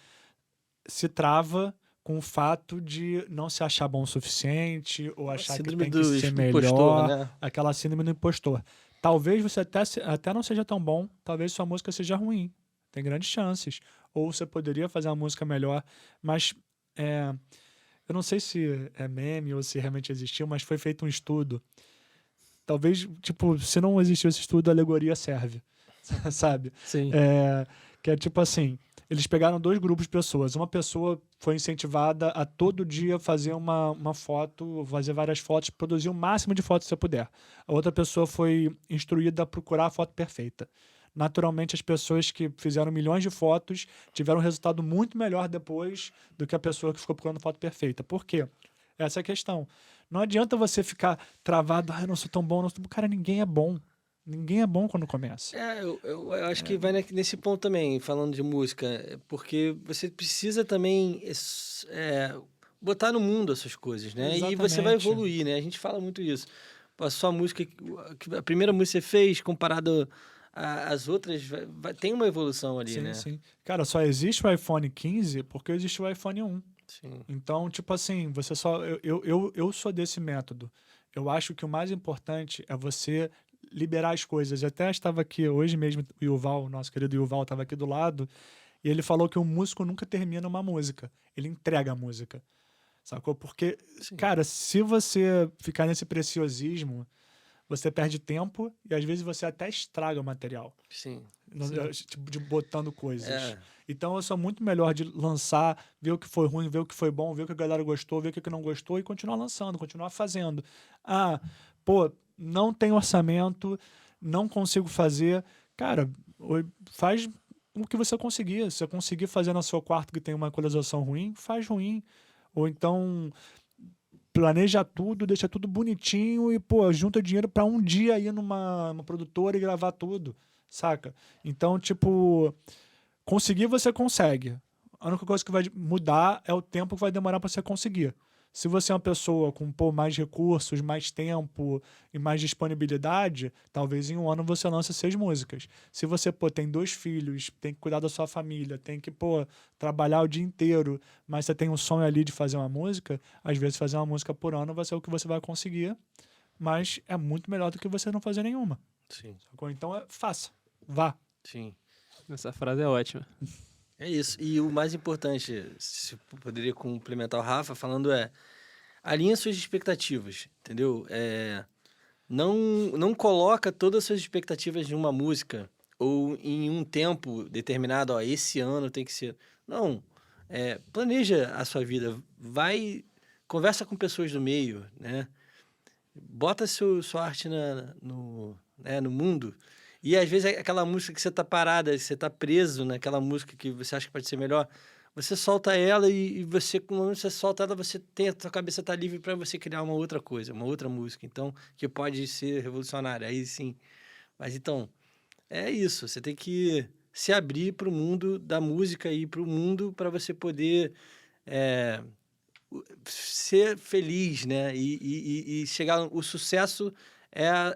se trava com o fato de não se achar bom o suficiente ou achar que Síndrome tem que do ser impostor, melhor, né? aquela síndrome do impostor. Talvez você até não seja tão bom, talvez sua música seja ruim. Tem grandes chances. Ou você poderia fazer uma música melhor, mas eu não sei se é meme ou se realmente existiu, mas foi feito um estudo. Talvez, tipo, se não existiu esse estudo, a alegoria serve, sabe? Sim. Que é tipo assim, eles pegaram 2 grupos de pessoas. Uma pessoa foi incentivada a todo dia fazer uma foto, fazer várias fotos, produzir o máximo de fotos que você puder. A outra pessoa foi instruída a procurar a foto perfeita. Naturalmente, as pessoas que fizeram milhões de fotos tiveram um resultado muito melhor depois do que a pessoa que ficou procurando foto perfeita. Por quê? Essa é a questão. Não adianta você ficar travado, eu não sou tão bom, não sou... Cara, ninguém é bom. Ninguém é bom quando começa. Eu acho que vai nesse ponto também, falando de música, porque você precisa também botar no mundo essas coisas, né? E você vai Exatamente. evoluir, né? A gente fala muito isso. A sua música, a primeira música que você fez, comparado às outras, tem uma evolução ali, Sim, né? sim. Cara, só existe o iPhone 15 porque existe o iPhone 1. Sim. Então, tipo assim, você só. Eu sou desse método. Eu acho que o mais importante é você liberar as coisas. Eu até estava aqui hoje mesmo, o Yuval, nosso querido Yuval, estava aqui do lado, e ele falou que o músico nunca termina uma música, ele entrega a música. Sacou? Porque, Sim. cara, se você ficar nesse preciosismo, você perde tempo e às vezes você até estraga o material. Sim. Tipo, de botando coisas. É. Então eu sou muito melhor de lançar, ver o que foi ruim, ver o que foi bom, ver o que a galera gostou, ver o que não gostou e continuar lançando, continuar fazendo. Ah, pô, não tem orçamento, não consigo fazer. Cara, faz o que você conseguir. Se você conseguir fazer no seu quarto que tem uma equalização ruim, faz ruim. Ou então planeja tudo, deixa tudo bonitinho e, pô, junta dinheiro pra um dia ir numa produtora e gravar tudo, saca? Então, tipo, conseguir você consegue. A única coisa que vai mudar é o tempo que vai demorar pra você conseguir. Se você é uma pessoa com pô, mais recursos, mais tempo e mais disponibilidade, talvez em um ano você lance 6 músicas. Se você pô, tem 2 filhos, tem que cuidar da sua família, tem que pô, trabalhar o dia inteiro, mas você tem um sonho ali de fazer uma música, às vezes fazer uma música por ano vai ser o que você vai conseguir, mas é muito melhor do que você não fazer nenhuma. Sim. Sacou? Então faça, vá. Sim. Essa frase é ótima. É isso. E o mais importante, se eu poderia complementar o Rafa, falando alinha suas expectativas, entendeu? Não coloca todas as suas expectativas em uma música ou em um tempo determinado, ó, esse ano tem que ser. Não. Planeja a sua vida. Conversa com pessoas do meio, né? Bota sua arte no mundo. E às vezes aquela música que você tá parada, você tá preso naquela música que você acha que pode ser melhor, você solta ela e você, quando você solta ela, a sua cabeça tá livre para você criar uma outra coisa, uma outra música, então, que pode ser revolucionária, aí sim. Mas então, é isso, você tem que se abrir para o mundo da música e para o mundo para você poder ser feliz, né? E chegar... O sucesso é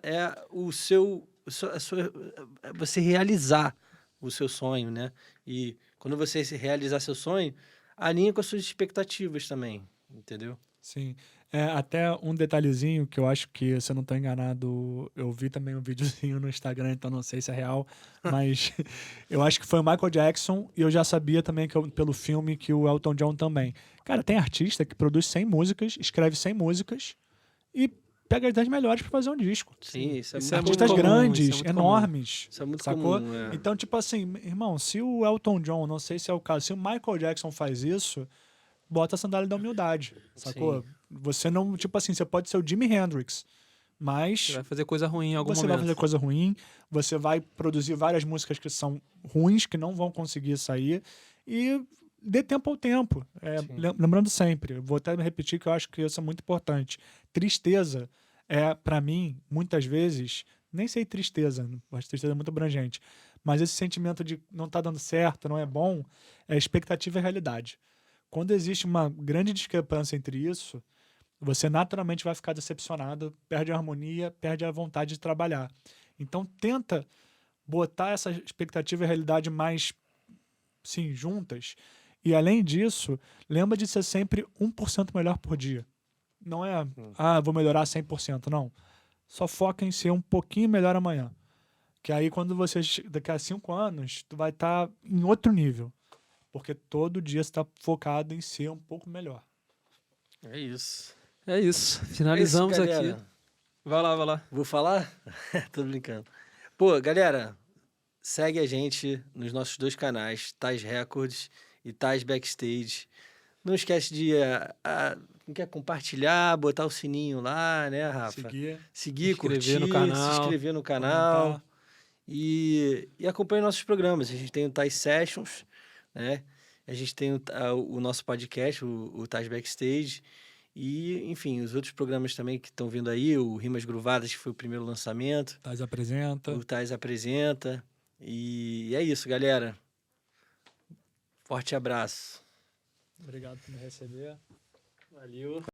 você realizar o seu sonho, né? E quando você realizar seu sonho, alinha com as suas expectativas também, entendeu? Sim. Até um detalhezinho que eu acho que, se eu não estou enganado, eu vi também um videozinho no Instagram, então não sei se é real, mas eu acho que foi o Michael Jackson e eu já sabia também pelo filme que o Elton John também. Cara, tem artista que produz 100 músicas, escreve 100 músicas e pega as 10 melhores para fazer um disco. Sim, isso é Isso muito é muito Artistas comum, grandes, isso é muito enormes. Isso é muito sacou? comum, Então, tipo assim, irmão, se o Elton John, não sei se é o caso, se o Michael Jackson faz isso, bota a sandália da humildade, sacou? Sim. Você não, tipo assim, você pode ser o Jimi Hendrix, mas Você vai fazer coisa ruim em algum você momento. vai fazer coisa ruim, você vai produzir várias músicas que são ruins, que não vão conseguir sair, e dê tempo ao tempo. Lembrando sempre, eu vou até repetir que eu acho que isso é muito importante. Tristeza pra mim, muitas vezes, nem sei tristeza, acho que tristeza é muito abrangente, mas esse sentimento de não tá dando certo, não é bom, é expectativa e realidade. Quando existe uma grande discrepância entre isso, você naturalmente vai ficar decepcionado, perde a harmonia, perde a vontade de trabalhar. Então tenta botar essa expectativa e realidade mais, sim, juntas E além disso, lembra de ser sempre 1% melhor por dia. Não é, vou melhorar 100%, não. Só foca em ser um pouquinho melhor amanhã. Que aí quando você, daqui a 5 anos, tu vai estar em outro nível. Porque todo dia você está focado em ser um pouco melhor. É isso. É isso. Finalizamos Isso, aqui. galera. Vai lá, vai lá. Vou falar? Tô brincando. Pô, galera, segue a gente nos nossos 2 canais, Tais Records e Tais Backstage. Não esquece de compartilhar, botar o sininho lá, né, Rafa? Seguir, inscrever no curtir, canal, se inscrever no canal. comentar. E acompanhe nossos programas. A gente tem o Tais Sessions, né? A gente tem o nosso podcast, o Tais Backstage. E, enfim, os outros programas também que estão vindo aí, o Rimas Gruvadas, que foi o primeiro lançamento. Tais apresenta. O Tais Apresenta. E é isso, galera. Forte abraço. Obrigado por me receber. Valeu.